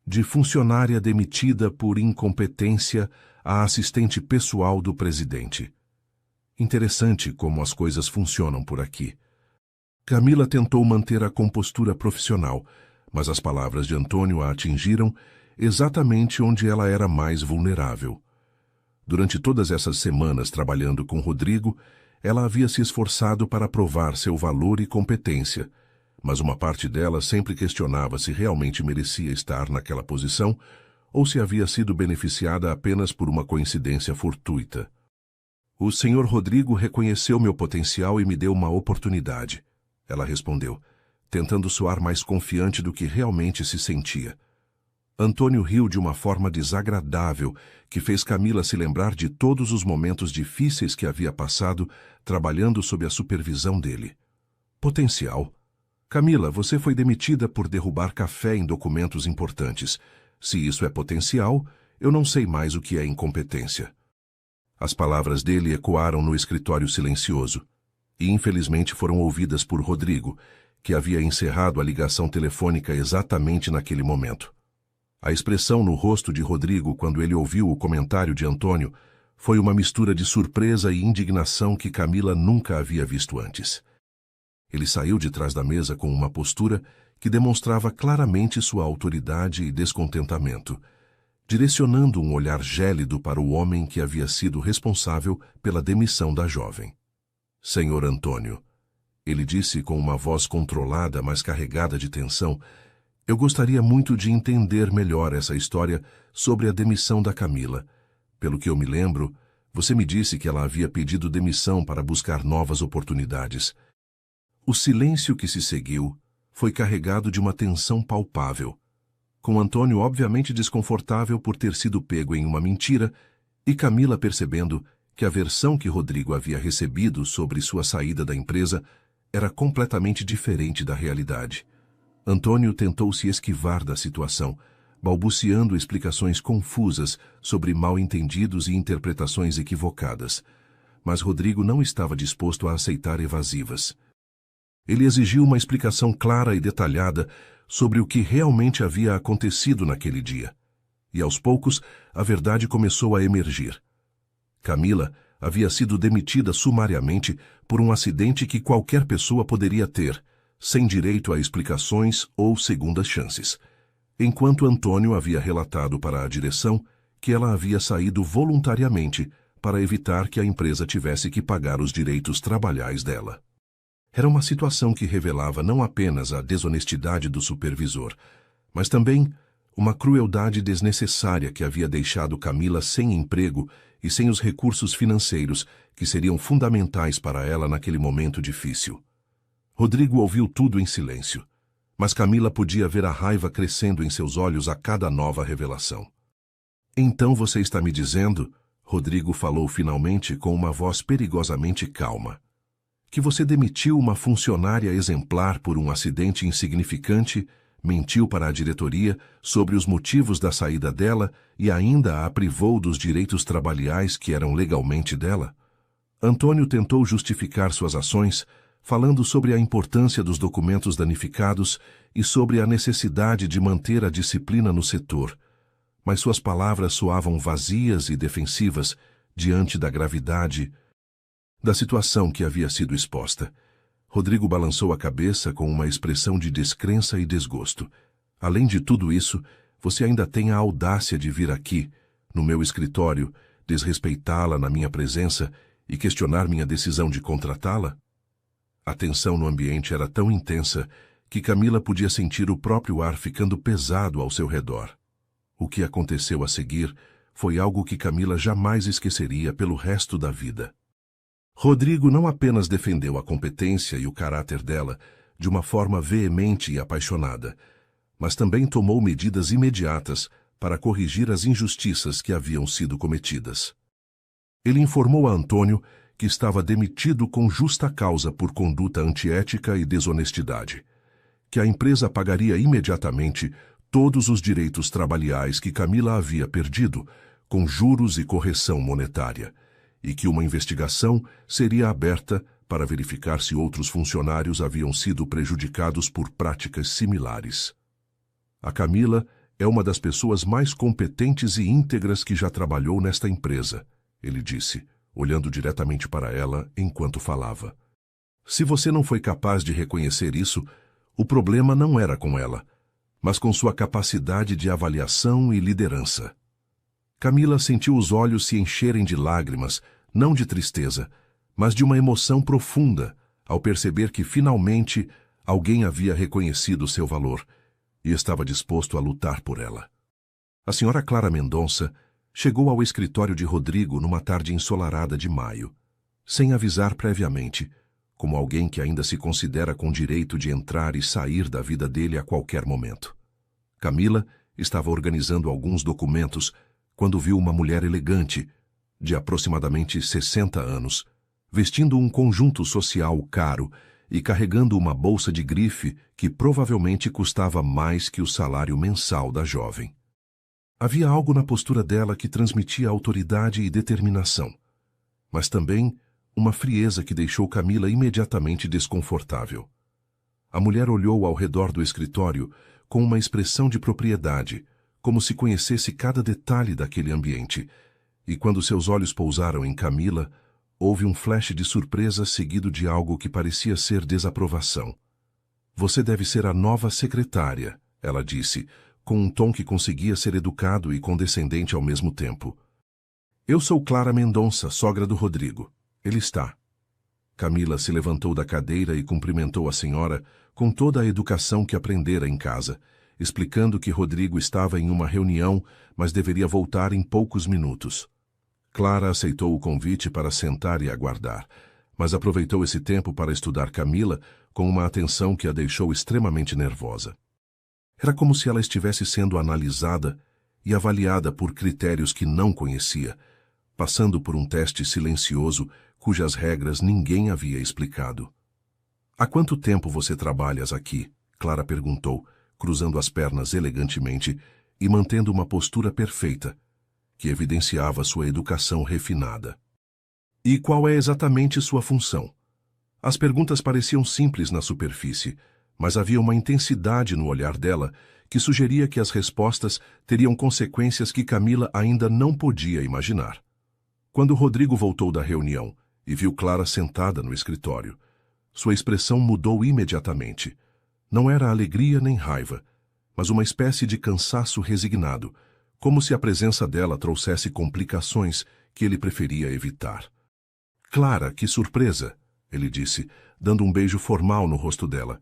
De funcionária demitida por incompetência a assistente pessoal do presidente. Interessante como as coisas funcionam por aqui. Camila tentou manter a compostura profissional, mas as palavras de Antônio a atingiram exatamente onde ela era mais vulnerável. Durante todas essas semanas trabalhando com Rodrigo, ela havia se esforçado para provar seu valor e competência, mas uma parte dela sempre questionava se realmente merecia estar naquela posição ou se havia sido beneficiada apenas por uma coincidência fortuita. O Sr. Rodrigo reconheceu meu potencial e me deu uma oportunidade, ela respondeu, tentando soar mais confiante do que realmente se sentia. Antônio riu de uma forma desagradável que fez Camila se lembrar de todos os momentos difíceis que havia passado trabalhando sob a supervisão dele. Potencial? Camila, você foi demitida por derrubar café em documentos importantes. Se isso é potencial, eu não sei mais o que é incompetência. As palavras dele ecoaram no escritório silencioso e infelizmente foram ouvidas por Rodrigo, que havia encerrado a ligação telefônica exatamente naquele momento. A expressão no rosto de Rodrigo quando ele ouviu o comentário de Antônio foi uma mistura de surpresa e indignação que Camila nunca havia visto antes. Ele saiu de trás da mesa com uma postura que demonstrava claramente sua autoridade e descontentamento, direcionando um olhar gélido para o homem que havia sido responsável pela demissão da jovem. Senhor Antônio, Ele disse com uma voz controlada, mas carregada de tensão. Eu gostaria muito de entender melhor essa história sobre a demissão da Camila. Pelo que eu me lembro, você me disse que ela havia pedido demissão para buscar novas oportunidades. O silêncio que se seguiu foi carregado de uma tensão palpável, com Antônio obviamente desconfortável por ter sido pego em uma mentira e Camila percebendo que a versão que Rodrigo havia recebido sobre sua saída da empresa era completamente diferente da realidade. Antônio tentou se esquivar da situação, balbuciando explicações confusas sobre mal-entendidos e interpretações equivocadas. Mas Rodrigo não estava disposto a aceitar evasivas. Ele exigiu uma explicação clara e detalhada sobre o que realmente havia acontecido naquele dia. E aos poucos, a verdade começou a emergir. Camila havia sido demitida sumariamente por um acidente que qualquer pessoa poderia ter, sem direito a explicações ou segundas chances, enquanto Antônio havia relatado para a direção que ela havia saído voluntariamente para evitar que a empresa tivesse que pagar os direitos trabalhais dela. Era uma situação que revelava não apenas a desonestidade do supervisor, mas também uma crueldade desnecessária que havia deixado Camila sem emprego e sem os recursos financeiros que seriam fundamentais para ela naquele momento difícil. Rodrigo ouviu tudo em silêncio, mas Camila podia ver a raiva crescendo em seus olhos a cada nova revelação. Então você está me dizendo, Rodrigo falou finalmente com uma voz perigosamente calma, que você demitiu uma funcionária exemplar por um acidente insignificante, mentiu para a diretoria sobre os motivos da saída dela e ainda a privou dos direitos trabalhais que eram legalmente dela? Antônio tentou justificar suas ações, falando sobre a importância dos documentos danificados e sobre a necessidade de manter a disciplina no setor, mas suas palavras soavam vazias e defensivas diante da gravidade da situação que havia sido exposta. Rodrigo balançou a cabeça com uma expressão de descrença e desgosto. Além de tudo isso, você ainda tem a audácia de vir aqui, no meu escritório, desrespeitá-la na minha presença e questionar minha decisão de contratá-la? A tensão no ambiente era tão intensa que Camila podia sentir o próprio ar ficando pesado ao seu redor. O que aconteceu a seguir foi algo que Camila jamais esqueceria pelo resto da vida. Rodrigo não apenas defendeu a competência e o caráter dela de uma forma veemente e apaixonada, mas também tomou medidas imediatas para corrigir as injustiças que haviam sido cometidas. Ele informou a Antônio que estava demitido com justa causa por conduta antiética e desonestidade, que a empresa pagaria imediatamente todos os direitos trabalhais que Camila havia perdido, com juros e correção monetária, e que uma investigação seria aberta para verificar se outros funcionários haviam sido prejudicados por práticas similares. A Camila é uma das pessoas mais competentes e íntegras que já trabalhou nesta empresa, ele disse, olhando diretamente para ela enquanto falava. Se você não foi capaz de reconhecer isso, o problema não era com ela, mas com sua capacidade de avaliação e liderança. Camila sentiu os olhos se encherem de lágrimas, não de tristeza, mas de uma emoção profunda, ao perceber que finalmente alguém havia reconhecido seu valor e estava disposto a lutar por ela. A senhora Clara Mendonça chegou ao escritório de Rodrigo numa tarde ensolarada de maio, sem avisar previamente, como alguém que ainda se considera com direito de entrar e sair da vida dele a qualquer momento. Camila estava organizando alguns documentos quando viu uma mulher elegante, de aproximadamente 60 anos, vestindo um conjunto social caro e carregando uma bolsa de grife que provavelmente custava mais que o salário mensal da jovem. Havia algo na postura dela que transmitia autoridade e determinação, mas também uma frieza que deixou Camila imediatamente desconfortável. A mulher olhou ao redor do escritório com uma expressão de propriedade, como se conhecesse cada detalhe daquele ambiente, e quando seus olhos pousaram em Camila, houve um flash de surpresa seguido de algo que parecia ser desaprovação. Você deve ser a nova secretária, ela disse, com um tom que conseguia ser educado e condescendente ao mesmo tempo. Eu sou Clara Mendonça, sogra do Rodrigo. Ele está. Camila se levantou da cadeira e cumprimentou a senhora com toda a educação que aprendera em casa, explicando que Rodrigo estava em uma reunião, mas deveria voltar em poucos minutos. Clara aceitou o convite para sentar e aguardar, mas aproveitou esse tempo para estudar Camila com uma atenção que a deixou extremamente nervosa. Era como se ela estivesse sendo analisada e avaliada por critérios que não conhecia, passando por um teste silencioso cujas regras ninguém havia explicado. "Há quanto tempo você trabalhas aqui?" Clara perguntou, cruzando as pernas elegantemente e mantendo uma postura perfeita, que evidenciava sua educação refinada. "E qual é exatamente sua função?" As perguntas pareciam simples na superfície, mas havia uma intensidade no olhar dela que sugeria que as respostas teriam consequências que Camila ainda não podia imaginar. Quando Rodrigo voltou da reunião e viu Clara sentada no escritório, sua expressão mudou imediatamente. Não era alegria nem raiva, mas uma espécie de cansaço resignado, como se a presença dela trouxesse complicações que ele preferia evitar. "Clara, que surpresa!" ele disse, dando um beijo formal no rosto dela.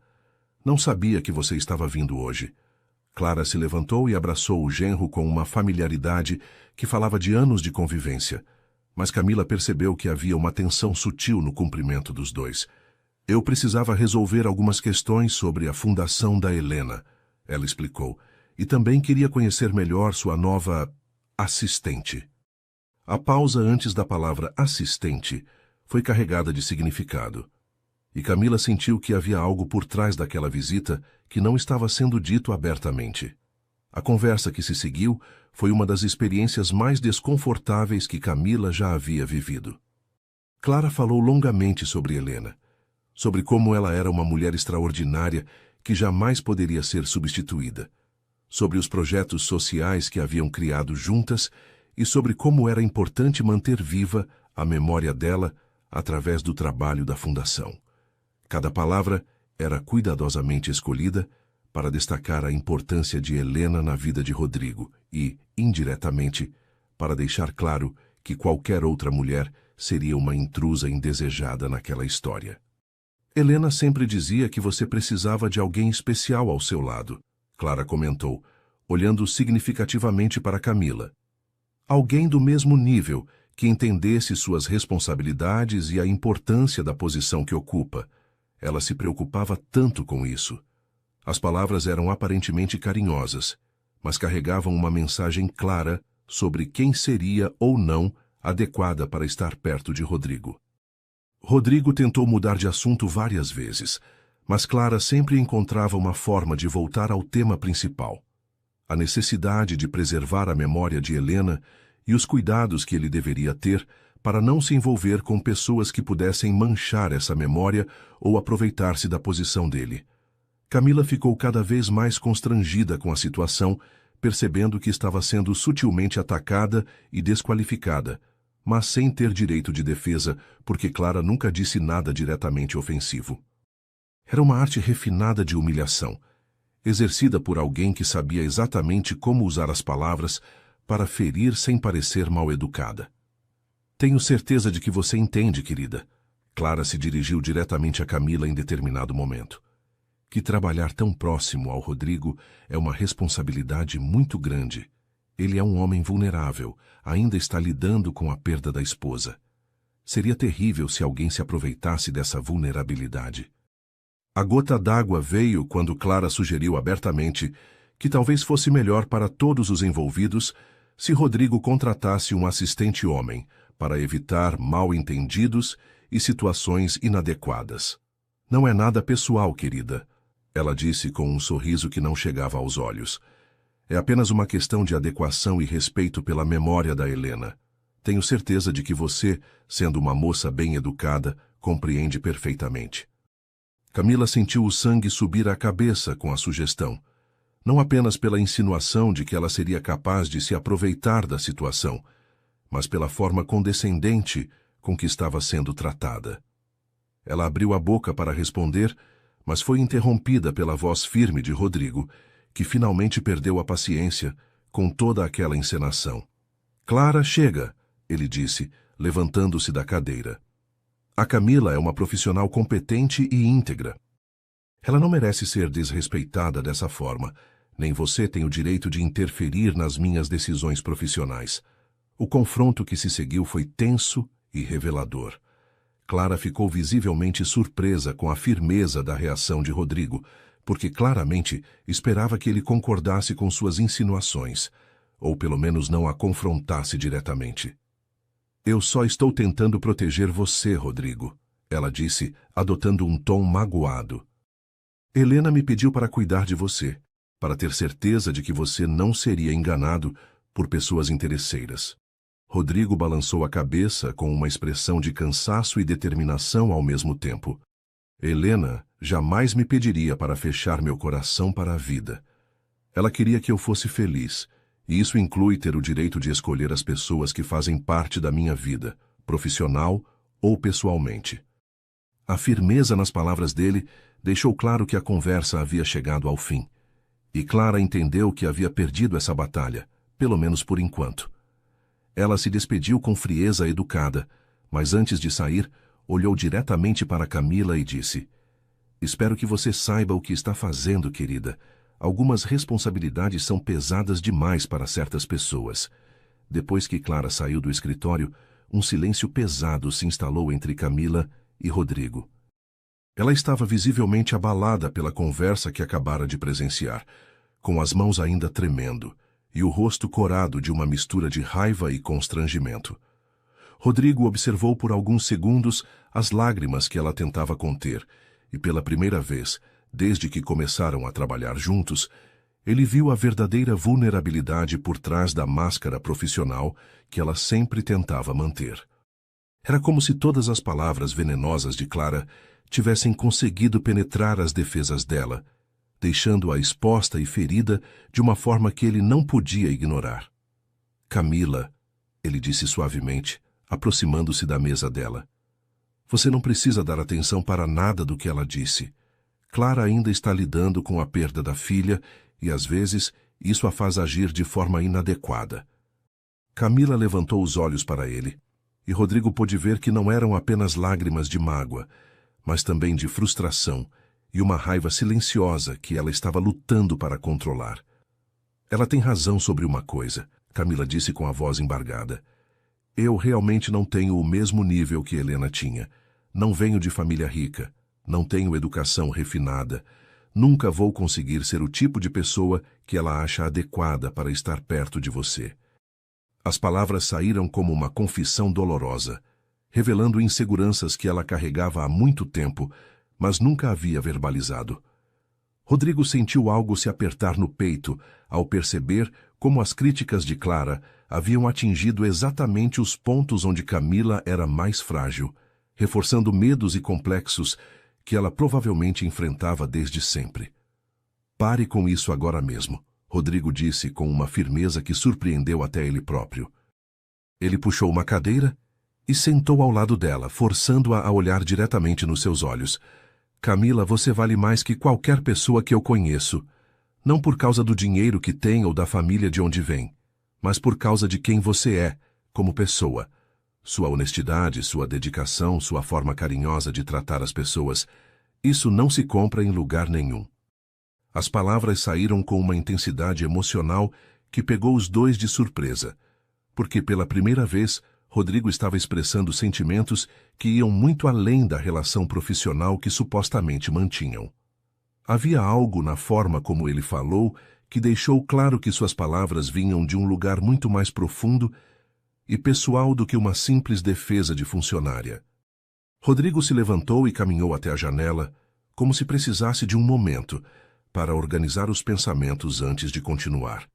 "Não sabia que você estava vindo hoje." Clara se levantou e abraçou o genro com uma familiaridade que falava de anos de convivência, mas Camila percebeu que havia uma tensão sutil no cumprimento dos dois. "Eu precisava resolver algumas questões sobre a fundação da Helena", ela explicou, "e também queria conhecer melhor sua nova assistente." A pausa antes da palavra assistente foi carregada de significado, e Camila sentiu que havia algo por trás daquela visita que não estava sendo dito abertamente. A conversa que se seguiu foi uma das experiências mais desconfortáveis que Camila já havia vivido. Clara falou longamente sobre Helena, sobre como ela era uma mulher extraordinária que jamais poderia ser substituída, sobre os projetos sociais que haviam criado juntas e sobre como era importante manter viva a memória dela através do trabalho da fundação. Cada palavra era cuidadosamente escolhida para destacar a importância de Helena na vida de Rodrigo e, indiretamente, para deixar claro que qualquer outra mulher seria uma intrusa indesejada naquela história. "Helena sempre dizia que você precisava de alguém especial ao seu lado", Clara comentou, olhando significativamente para Camila. "Alguém do mesmo nível, que entendesse suas responsabilidades e a importância da posição que ocupa. Ela se preocupava tanto com isso." As palavras eram aparentemente carinhosas, mas carregavam uma mensagem clara sobre quem seria ou não adequada para estar perto de Rodrigo. Rodrigo tentou mudar de assunto várias vezes, mas Clara sempre encontrava uma forma de voltar ao tema principal: a necessidade de preservar a memória de Helena e os cuidados que ele deveria ter para não se envolver com pessoas que pudessem manchar essa memória ou aproveitar-se da posição dele. Camila ficou cada vez mais constrangida com a situação, percebendo que estava sendo sutilmente atacada e desqualificada, mas sem ter direito de defesa, porque Clara nunca disse nada diretamente ofensivo. Era uma arte refinada de humilhação, exercida por alguém que sabia exatamente como usar as palavras para ferir sem parecer mal-educada. "Tenho certeza de que você entende, querida." Clara se dirigiu diretamente a Camila em determinado momento. "Que trabalhar tão próximo ao Rodrigo é uma responsabilidade muito grande. Ele é um homem vulnerável, ainda está lidando com a perda da esposa. Seria terrível se alguém se aproveitasse dessa vulnerabilidade." A gota d'água veio quando Clara sugeriu abertamente que talvez fosse melhor para todos os envolvidos se Rodrigo contratasse um assistente homem para evitar mal-entendidos e situações inadequadas. "Não é nada pessoal, querida", ela disse com um sorriso que não chegava aos olhos. "É apenas uma questão de adequação e respeito pela memória da Helena. Tenho certeza de que você, sendo uma moça bem educada, compreende perfeitamente." Camila sentiu o sangue subir à cabeça com a sugestão, não apenas pela insinuação de que ela seria capaz de se aproveitar da situação, mas pela forma condescendente com que estava sendo tratada. Ela abriu a boca para responder, mas foi interrompida pela voz firme de Rodrigo, que finalmente perdeu a paciência com toda aquela encenação. "Clara, chega", ele disse, levantando-se da cadeira. A Camila é uma profissional competente e íntegra. Ela não merece ser desrespeitada dessa forma. Nem você tem o direito de interferir nas minhas decisões profissionais. O confronto que se seguiu foi tenso e revelador. Clara ficou visivelmente surpresa com a firmeza da reação de Rodrigo, porque claramente esperava que ele concordasse com suas insinuações, ou pelo menos não a confrontasse diretamente. Eu só estou tentando proteger você, Rodrigo, ela disse, adotando um tom magoado. Helena me pediu para cuidar de você, para ter certeza de que você não seria enganado por pessoas interesseiras. Rodrigo balançou a cabeça com uma expressão de cansaço e determinação ao mesmo tempo. Helena jamais me pediria para fechar meu coração para a vida. Ela queria que eu fosse feliz, e isso inclui ter o direito de escolher as pessoas que fazem parte da minha vida, profissional ou pessoalmente. A firmeza nas palavras dele deixou claro que a conversa havia chegado ao fim. E Clara entendeu que havia perdido essa batalha, pelo menos por enquanto. Ela se despediu com frieza educada, mas antes de sair, olhou diretamente para Camila e disse: Espero que você saiba o que está fazendo, querida. Algumas responsabilidades são pesadas demais para certas pessoas. Depois que Clara saiu do escritório, um silêncio pesado se instalou entre Camila e Rodrigo. Ela estava visivelmente abalada pela conversa que acabara de presenciar, com as mãos ainda tremendo, e o rosto corado de uma mistura de raiva e constrangimento. Rodrigo observou por alguns segundos as lágrimas que ela tentava conter, e pela primeira vez, desde que começaram a trabalhar juntos, ele viu a verdadeira vulnerabilidade por trás da máscara profissional que ela sempre tentava manter. Era como se todas as palavras venenosas de Clara tivessem conseguido penetrar as defesas dela, deixando-a exposta e ferida de uma forma que ele não podia ignorar. Camila, ele disse suavemente, aproximando-se da mesa dela. Você não precisa dar atenção para nada do que ela disse. Clara ainda está lidando com a perda da filha e, às vezes, isso a faz agir de forma inadequada. Camila levantou os olhos para ele, e Rodrigo pôde ver que não eram apenas lágrimas de mágoa, mas também de frustração e uma raiva silenciosa que ela estava lutando para controlar. Ela tem razão sobre uma coisa, Camila disse com a voz embargada. Eu realmente não tenho o mesmo nível que Helena tinha. Não venho de família rica, não tenho educação refinada. Nunca vou conseguir ser o tipo de pessoa que ela acha adequada para estar perto de você. As palavras saíram como uma confissão dolorosa, revelando inseguranças que ela carregava há muito tempo, mas nunca havia verbalizado. Rodrigo sentiu algo se apertar no peito ao perceber como as críticas de Clara haviam atingido exatamente os pontos onde Camila era mais frágil, reforçando medos e complexos que ela provavelmente enfrentava desde sempre. Pare com isso agora mesmo, Rodrigo disse com uma firmeza que surpreendeu até ele próprio. Ele puxou uma cadeira e sentou ao lado dela, forçando-a a olhar diretamente nos seus olhos. Camila, você vale mais que qualquer pessoa que eu conheço, não por causa do dinheiro que tem ou da família de onde vem, mas por causa de quem você é, como pessoa. Sua honestidade, sua dedicação, sua forma carinhosa de tratar as pessoas, isso não se compra em lugar nenhum. As palavras saíram com uma intensidade emocional que pegou os dois de surpresa, porque pela primeira vez Rodrigo estava expressando sentimentos que iam muito além da relação profissional que supostamente mantinham. Havia algo na forma como ele falou que deixou claro que suas palavras vinham de um lugar muito mais profundo e pessoal do que uma simples defesa de funcionária. Rodrigo se levantou e caminhou até a janela, como se precisasse de um momento para organizar os pensamentos antes de continuar.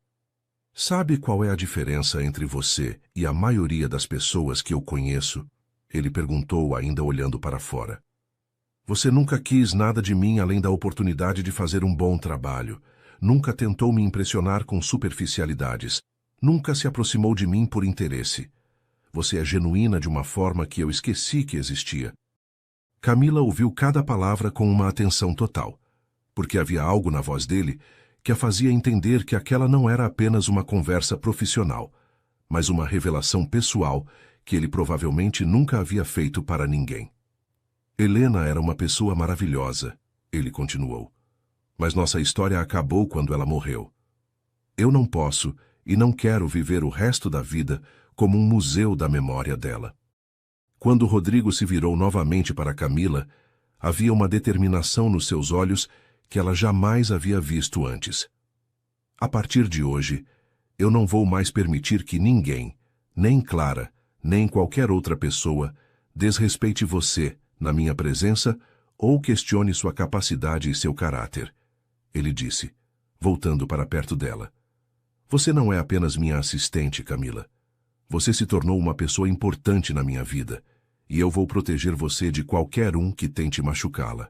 Sabe qual é a diferença entre você e a maioria das pessoas que eu conheço? Ele perguntou, ainda olhando para fora. Você nunca quis nada de mim além da oportunidade de fazer um bom trabalho. Nunca tentou me impressionar com superficialidades. Nunca se aproximou de mim por interesse. Você é genuína de uma forma que eu esqueci que existia. Camila ouviu cada palavra com uma atenção total, porque havia algo na voz dele que a fazia entender que aquela não era apenas uma conversa profissional, mas uma revelação pessoal que ele provavelmente nunca havia feito para ninguém. Helena era uma pessoa maravilhosa, ele continuou. Mas nossa história acabou quando ela morreu. Eu não posso e não quero viver o resto da vida como um museu da memória dela. Quando Rodrigo se virou novamente para Camila, havia uma determinação nos seus olhos que ela jamais havia visto antes. A partir de hoje, eu não vou mais permitir que ninguém, nem Clara, nem qualquer outra pessoa, desrespeite você na minha presença ou questione sua capacidade e seu caráter, ele disse, voltando para perto dela. Você não é apenas minha assistente, Camila. Você se tornou uma pessoa importante na minha vida, e eu vou proteger você de qualquer um que tente machucá-la.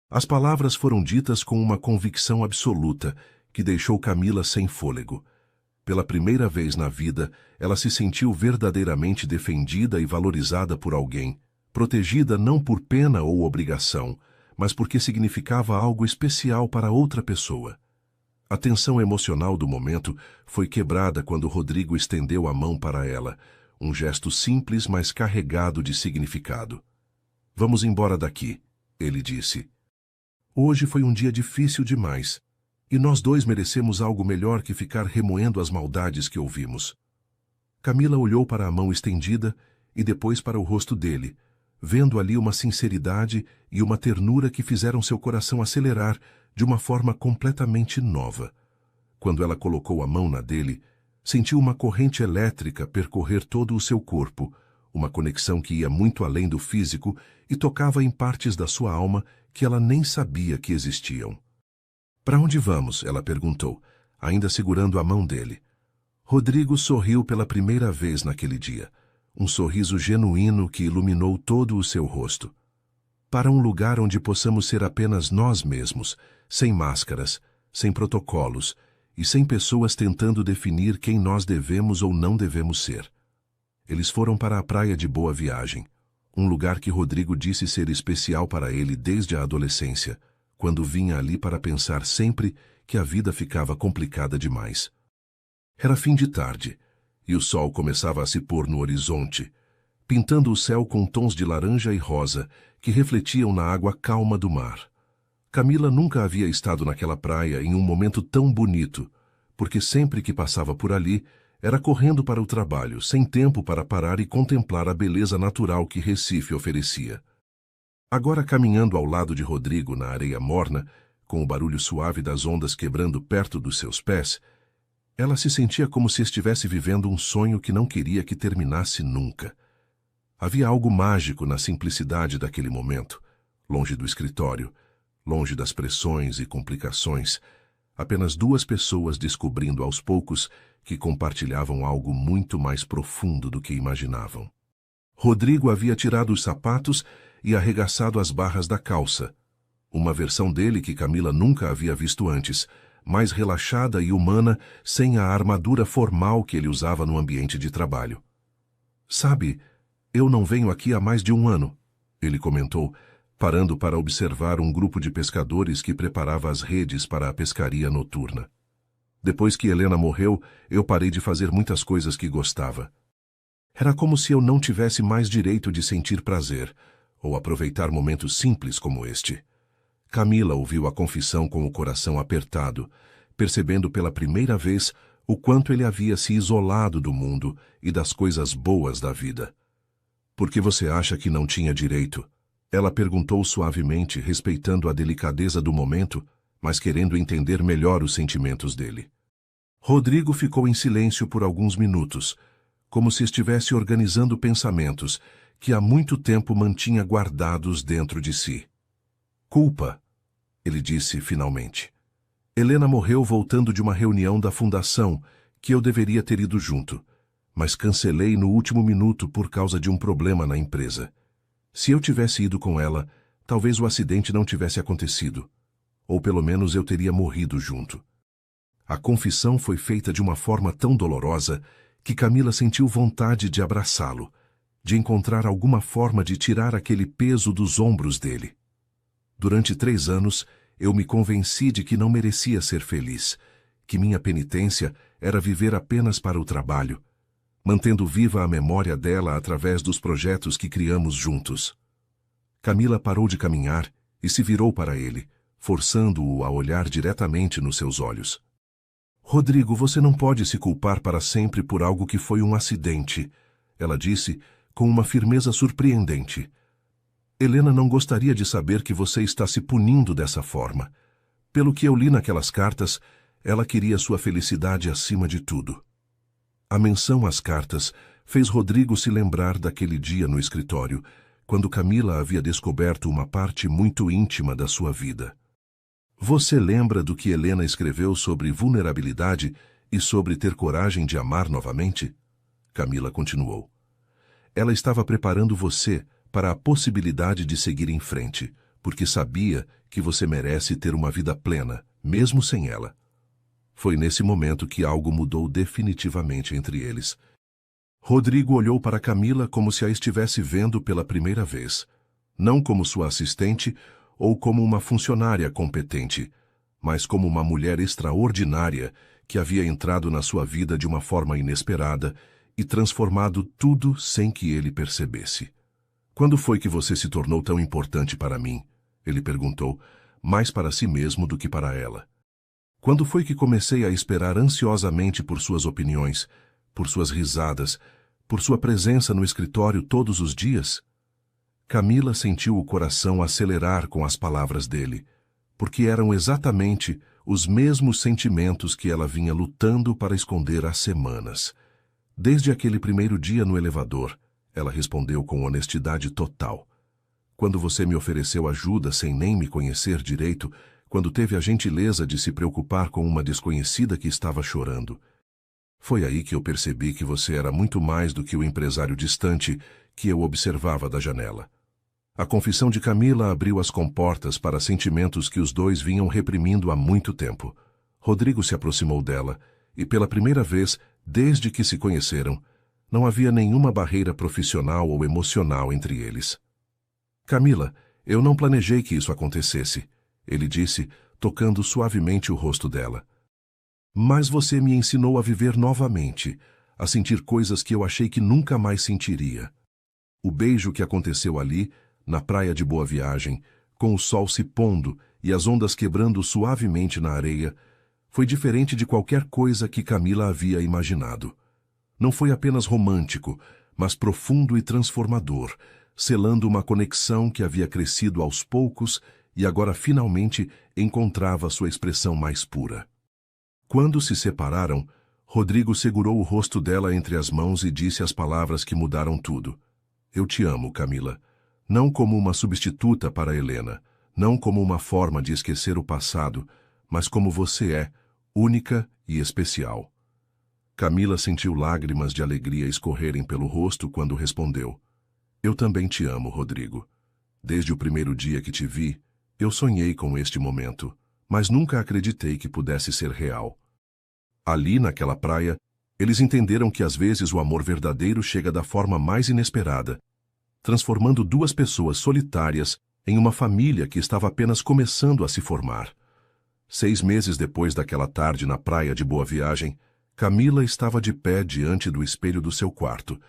As palavras foram ditas com uma convicção absoluta que deixou Camila sem fôlego. Pela primeira vez na vida, ela se sentiu verdadeiramente defendida e valorizada por alguém, protegida não por pena ou obrigação, mas porque significava algo especial para outra pessoa. A tensão emocional do momento foi quebrada quando Rodrigo estendeu a mão para ela, um gesto simples, mas carregado de significado. Vamos embora daqui, ele disse. Hoje foi um dia difícil demais, e nós dois merecemos algo melhor que ficar remoendo as maldades que ouvimos. Camila olhou para a mão estendida e depois para o rosto dele, vendo ali uma sinceridade e uma ternura que fizeram seu coração acelerar de uma forma completamente nova. Quando ela colocou a mão na dele, sentiu uma corrente elétrica percorrer todo o seu corpo, uma conexão que ia muito além do físico e tocava em partes da sua alma que ela nem sabia que existiam. Para onde vamos? Ela perguntou, ainda segurando a mão dele. Rodrigo sorriu pela primeira vez naquele dia, um sorriso genuíno que iluminou todo o seu rosto. Para um lugar onde possamos ser apenas nós mesmos, sem máscaras, sem protocolos e sem pessoas tentando definir quem nós devemos ou não devemos ser. Eles foram para a praia de Boa Viagem, um lugar que Rodrigo disse ser especial para ele desde a adolescência, quando vinha ali para pensar sempre que a vida ficava complicada demais. Era fim de tarde, e o sol começava a se pôr no horizonte, pintando o céu com tons de laranja e rosa que refletiam na água calma do mar. Camila nunca havia estado naquela praia em um momento tão bonito, porque sempre que passava por ali, era correndo para o trabalho, sem tempo para parar e contemplar a beleza natural que Recife oferecia. Agora caminhando ao lado de Rodrigo na areia morna, com o barulho suave das ondas quebrando perto dos seus pés, ela se sentia como se estivesse vivendo um sonho que não queria que terminasse nunca. Havia algo mágico na simplicidade daquele momento, longe do escritório, longe das pressões e complicações, apenas duas pessoas descobrindo aos poucos que compartilhavam algo muito mais profundo do que imaginavam. Rodrigo havia tirado os sapatos e arregaçado as barras da calça, uma versão dele que Camila nunca havia visto antes, mais relaxada e humana, sem a armadura formal que ele usava no ambiente de trabalho. Sabe, eu não venho aqui há mais de um ano, ele comentou, parando para observar um grupo de pescadores que preparava as redes para a pescaria noturna. Depois que Helena morreu, eu parei de fazer muitas coisas que gostava. Era como se eu não tivesse mais direito de sentir prazer, ou aproveitar momentos simples como este. Camila ouviu a confissão com o coração apertado, percebendo pela primeira vez o quanto ele havia se isolado do mundo e das coisas boas da vida. Por que você acha que não tinha direito? Ela perguntou suavemente, respeitando a delicadeza do momento, mas querendo entender melhor os sentimentos dele. Rodrigo ficou em silêncio por alguns minutos, como se estivesse organizando pensamentos que há muito tempo mantinha guardados dentro de si. Culpa, ele disse finalmente. Helena morreu voltando de uma reunião da fundação que eu deveria ter ido junto, mas cancelei no último minuto por causa de um problema na empresa. Se eu tivesse ido com ela, talvez o acidente não tivesse acontecido, ou pelo menos eu teria morrido junto. A confissão foi feita de uma forma tão dolorosa que Camila sentiu vontade de abraçá-lo, de encontrar alguma forma de tirar aquele peso dos ombros dele. Durante 3 anos, eu me convenci de que não merecia ser feliz, que minha penitência era viver apenas para o trabalho, mantendo viva a memória dela através dos projetos que criamos juntos. Camila parou de caminhar e se virou para ele, forçando-o a olhar diretamente nos seus olhos. Rodrigo, você não pode se culpar para sempre por algo que foi um acidente, ela disse com uma firmeza surpreendente. Helena não gostaria de saber que você está se punindo dessa forma. Pelo que eu li naquelas cartas, ela queria sua felicidade acima de tudo. A menção às cartas fez Rodrigo se lembrar daquele dia no escritório, quando Camila havia descoberto uma parte muito íntima da sua vida. Você lembra do que Helena escreveu sobre vulnerabilidade e sobre ter coragem de amar novamente? Camila continuou. Ela estava preparando você para a possibilidade de seguir em frente, porque sabia que você merece ter uma vida plena, mesmo sem ela. Foi nesse momento que algo mudou definitivamente entre eles. Rodrigo olhou para Camila como se a estivesse vendo pela primeira vez, não como sua assistente ou como uma funcionária competente, mas como uma mulher extraordinária que havia entrado na sua vida de uma forma inesperada e transformado tudo sem que ele percebesse. Quando foi que você se tornou tão importante para mim? Ele perguntou, mais para si mesmo do que para ela. Quando foi que comecei a esperar ansiosamente por suas opiniões, por suas risadas, por sua presença no escritório todos os dias? Camila sentiu o coração acelerar com as palavras dele, porque eram exatamente os mesmos sentimentos que ela vinha lutando para esconder há semanas. Desde aquele primeiro dia no elevador, ela respondeu com honestidade total. Quando você me ofereceu ajuda sem nem me conhecer direito, quando teve a gentileza de se preocupar com uma desconhecida que estava chorando. Foi aí que eu percebi que você era muito mais do que o empresário distante que eu observava da janela. A confissão de Camila abriu as comportas para sentimentos que os dois vinham reprimindo há muito tempo. Rodrigo se aproximou dela e, pela primeira vez, desde que se conheceram, não havia nenhuma barreira profissional ou emocional entre eles. Camila, eu não planejei que isso acontecesse, ele disse, tocando suavemente o rosto dela. Mas você me ensinou a viver novamente, a sentir coisas que eu achei que nunca mais sentiria. O beijo que aconteceu ali, na praia de Boa Viagem, com o sol se pondo e as ondas quebrando suavemente na areia, foi diferente de qualquer coisa que Camila havia imaginado. Não foi apenas romântico, mas profundo e transformador, selando uma conexão que havia crescido aos poucos e agora finalmente encontrava sua expressão mais pura. Quando se separaram, Rodrigo segurou o rosto dela entre as mãos e disse as palavras que mudaram tudo. Eu te amo, Camila. Não como uma substituta para Helena, não como uma forma de esquecer o passado, mas como você é, única e especial. Camila sentiu lágrimas de alegria escorrerem pelo rosto quando respondeu. Eu também te amo, Rodrigo. Desde o primeiro dia que te vi, eu sonhei com este momento, mas nunca acreditei que pudesse ser real. Ali, naquela praia, eles entenderam que às vezes o amor verdadeiro chega da forma mais inesperada, transformando duas pessoas solitárias em uma família que estava apenas começando a se formar. 6 meses depois daquela tarde na praia de Boa Viagem, Camila estava de pé diante do espelho do seu quarto,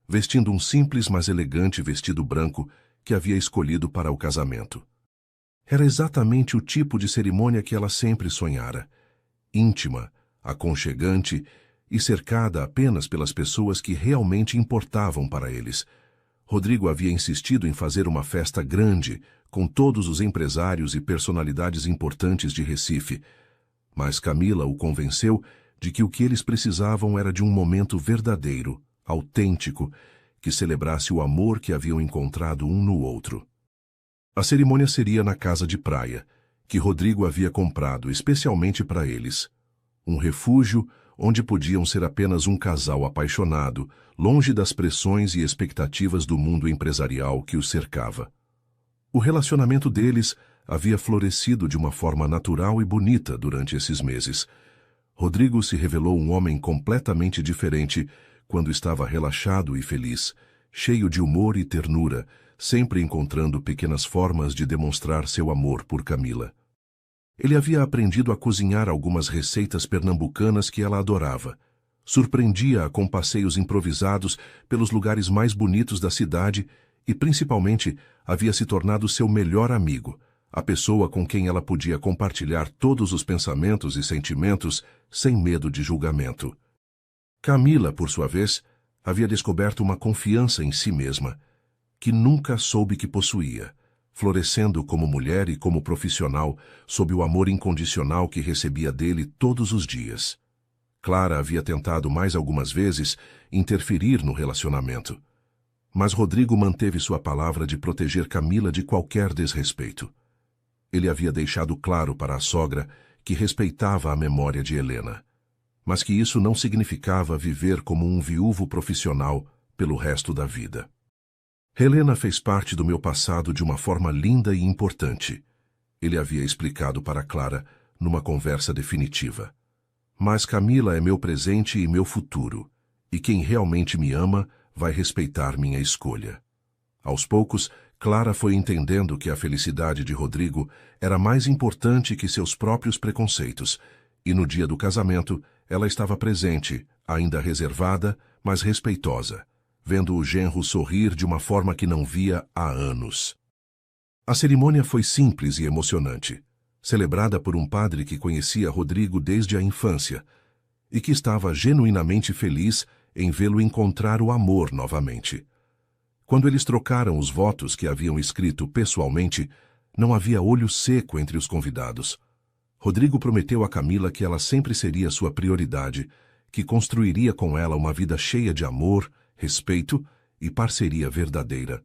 vestindo um simples mas elegante vestido branco que havia escolhido para o casamento. Era exatamente o tipo de cerimônia que ela sempre sonhara, íntima, aconchegante e cercada apenas pelas pessoas que realmente importavam para eles. Rodrigo havia insistido em fazer uma festa grande, com todos os empresários e personalidades importantes de Recife, mas Camila o convenceu de que o que eles precisavam era de um momento verdadeiro, autêntico, que celebrasse o amor que haviam encontrado um no outro. A cerimônia seria na casa de praia, que Rodrigo havia comprado especialmente para eles. Um refúgio onde podiam ser apenas um casal apaixonado, longe das pressões e expectativas do mundo empresarial que os cercava. O relacionamento deles havia florescido de uma forma natural e bonita durante esses meses. Rodrigo se revelou um homem completamente diferente quando estava relaxado e feliz, cheio de humor e ternura, sempre encontrando pequenas formas de demonstrar seu amor por Camila. Ele havia aprendido a cozinhar algumas receitas pernambucanas que ela adorava. Surpreendia-a com passeios improvisados pelos lugares mais bonitos da cidade e, principalmente, havia se tornado seu melhor amigo, a pessoa com quem ela podia compartilhar todos os pensamentos e sentimentos sem medo de julgamento. Camila, por sua vez, havia descoberto uma confiança em si mesma, que nunca soube que possuía, florescendo como mulher e como profissional sob o amor incondicional que recebia dele todos os dias. Clara havia tentado mais algumas vezes interferir no relacionamento, mas Rodrigo manteve sua palavra de proteger Camila de qualquer desrespeito. Ele havia deixado claro para a sogra que respeitava a memória de Helena, mas que isso não significava viver como um viúvo profissional pelo resto da vida. Helena fez parte do meu passado de uma forma linda e importante, ele havia explicado para Clara numa conversa definitiva. Mas Camila é meu presente e meu futuro, e quem realmente me ama vai respeitar minha escolha. Aos poucos, Clara foi entendendo que a felicidade de Rodrigo era mais importante que seus próprios preconceitos, e no dia do casamento, ela estava presente, ainda reservada, mas respeitosa, vendo o genro sorrir de uma forma que não via há anos. A cerimônia foi simples e emocionante, celebrada por um padre que conhecia Rodrigo desde a infância e que estava genuinamente feliz em vê-lo encontrar o amor novamente. Quando eles trocaram os votos que haviam escrito pessoalmente, não havia olho seco entre os convidados. Rodrigo prometeu a Camila que ela sempre seria sua prioridade, que construiria com ela uma vida cheia de amor, respeito e parceria verdadeira.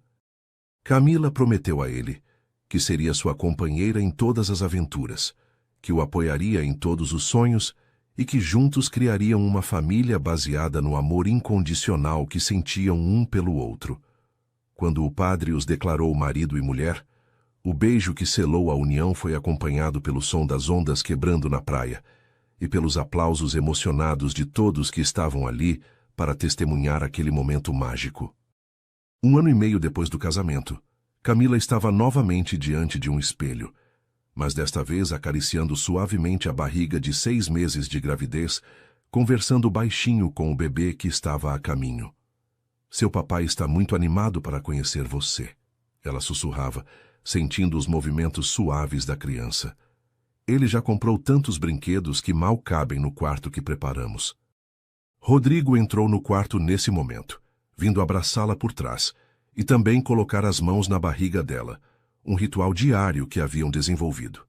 Camila prometeu a ele que seria sua companheira em todas as aventuras, que o apoiaria em todos os sonhos e que juntos criariam uma família baseada no amor incondicional que sentiam um pelo outro. Quando o padre os declarou marido e mulher, o beijo que selou a união foi acompanhado pelo som das ondas quebrando na praia e pelos aplausos emocionados de todos que estavam ali para testemunhar aquele momento mágico. 1 ano e meio depois do casamento, Camila estava novamente diante de um espelho, mas desta vez acariciando suavemente a barriga de 6 meses de gravidez, conversando baixinho com o bebê que estava a caminho. Seu papai está muito animado para conhecer você, ela sussurrava, sentindo os movimentos suaves da criança. Ele já comprou tantos brinquedos que mal cabem no quarto que preparamos. Rodrigo entrou no quarto nesse momento, vindo abraçá-la por trás, e também colocar as mãos na barriga dela, um ritual diário que haviam desenvolvido.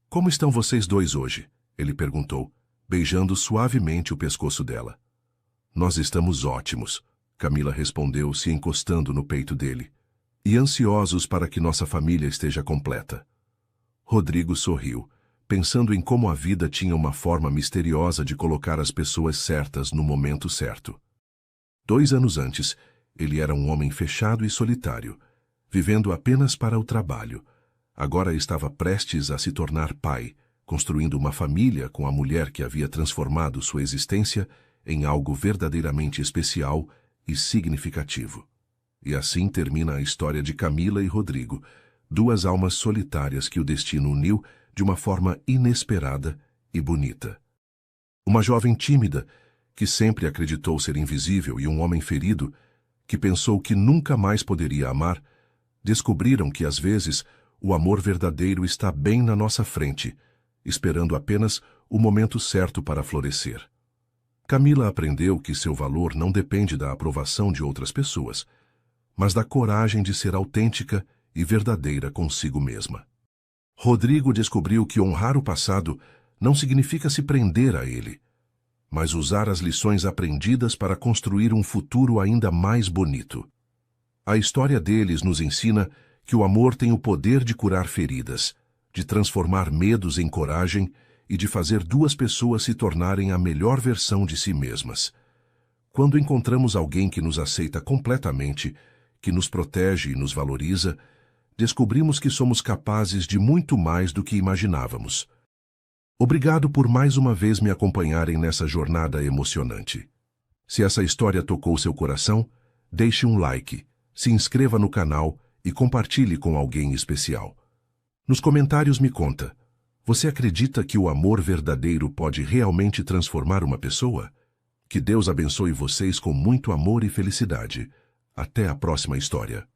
Como estão vocês dois hoje? Ele perguntou, beijando suavemente o pescoço dela. Nós estamos ótimos, Camila respondeu, se encostando no peito dele, e ansiosos para que nossa família esteja completa. Rodrigo sorriu, pensando em como a vida tinha uma forma misteriosa de colocar as pessoas certas no momento certo. 2 anos antes, ele era um homem fechado e solitário, vivendo apenas para o trabalho. Agora estava prestes a se tornar pai, construindo uma família com a mulher que havia transformado sua existência em algo verdadeiramente especial e significativo. E assim termina a história de Camila e Rodrigo, 2 almas solitárias que o destino uniu de uma forma inesperada e bonita. Uma jovem tímida, que sempre acreditou ser invisível, e um homem ferido, que pensou que nunca mais poderia amar, descobriram que às vezes o amor verdadeiro está bem na nossa frente, esperando apenas o momento certo para florescer. Camila aprendeu que seu valor não depende da aprovação de outras pessoas, mas da coragem de ser autêntica e verdadeira consigo mesma. Rodrigo descobriu que honrar o passado não significa se prender a ele, mas usar as lições aprendidas para construir um futuro ainda mais bonito. A história deles nos ensina que o amor tem o poder de curar feridas, de transformar medos em coragem e de fazer 2 pessoas se tornarem a melhor versão de si mesmas. Quando encontramos alguém que nos aceita completamente, que nos protege e nos valoriza, descobrimos que somos capazes de muito mais do que imaginávamos. Obrigado por mais uma vez me acompanharem nessa jornada emocionante. Se essa história tocou seu coração, deixe um like, se inscreva no canal e compartilhe com alguém especial. Nos comentários me conta, você acredita que o amor verdadeiro pode realmente transformar uma pessoa? Que Deus abençoe vocês com muito amor e felicidade. Até a próxima história.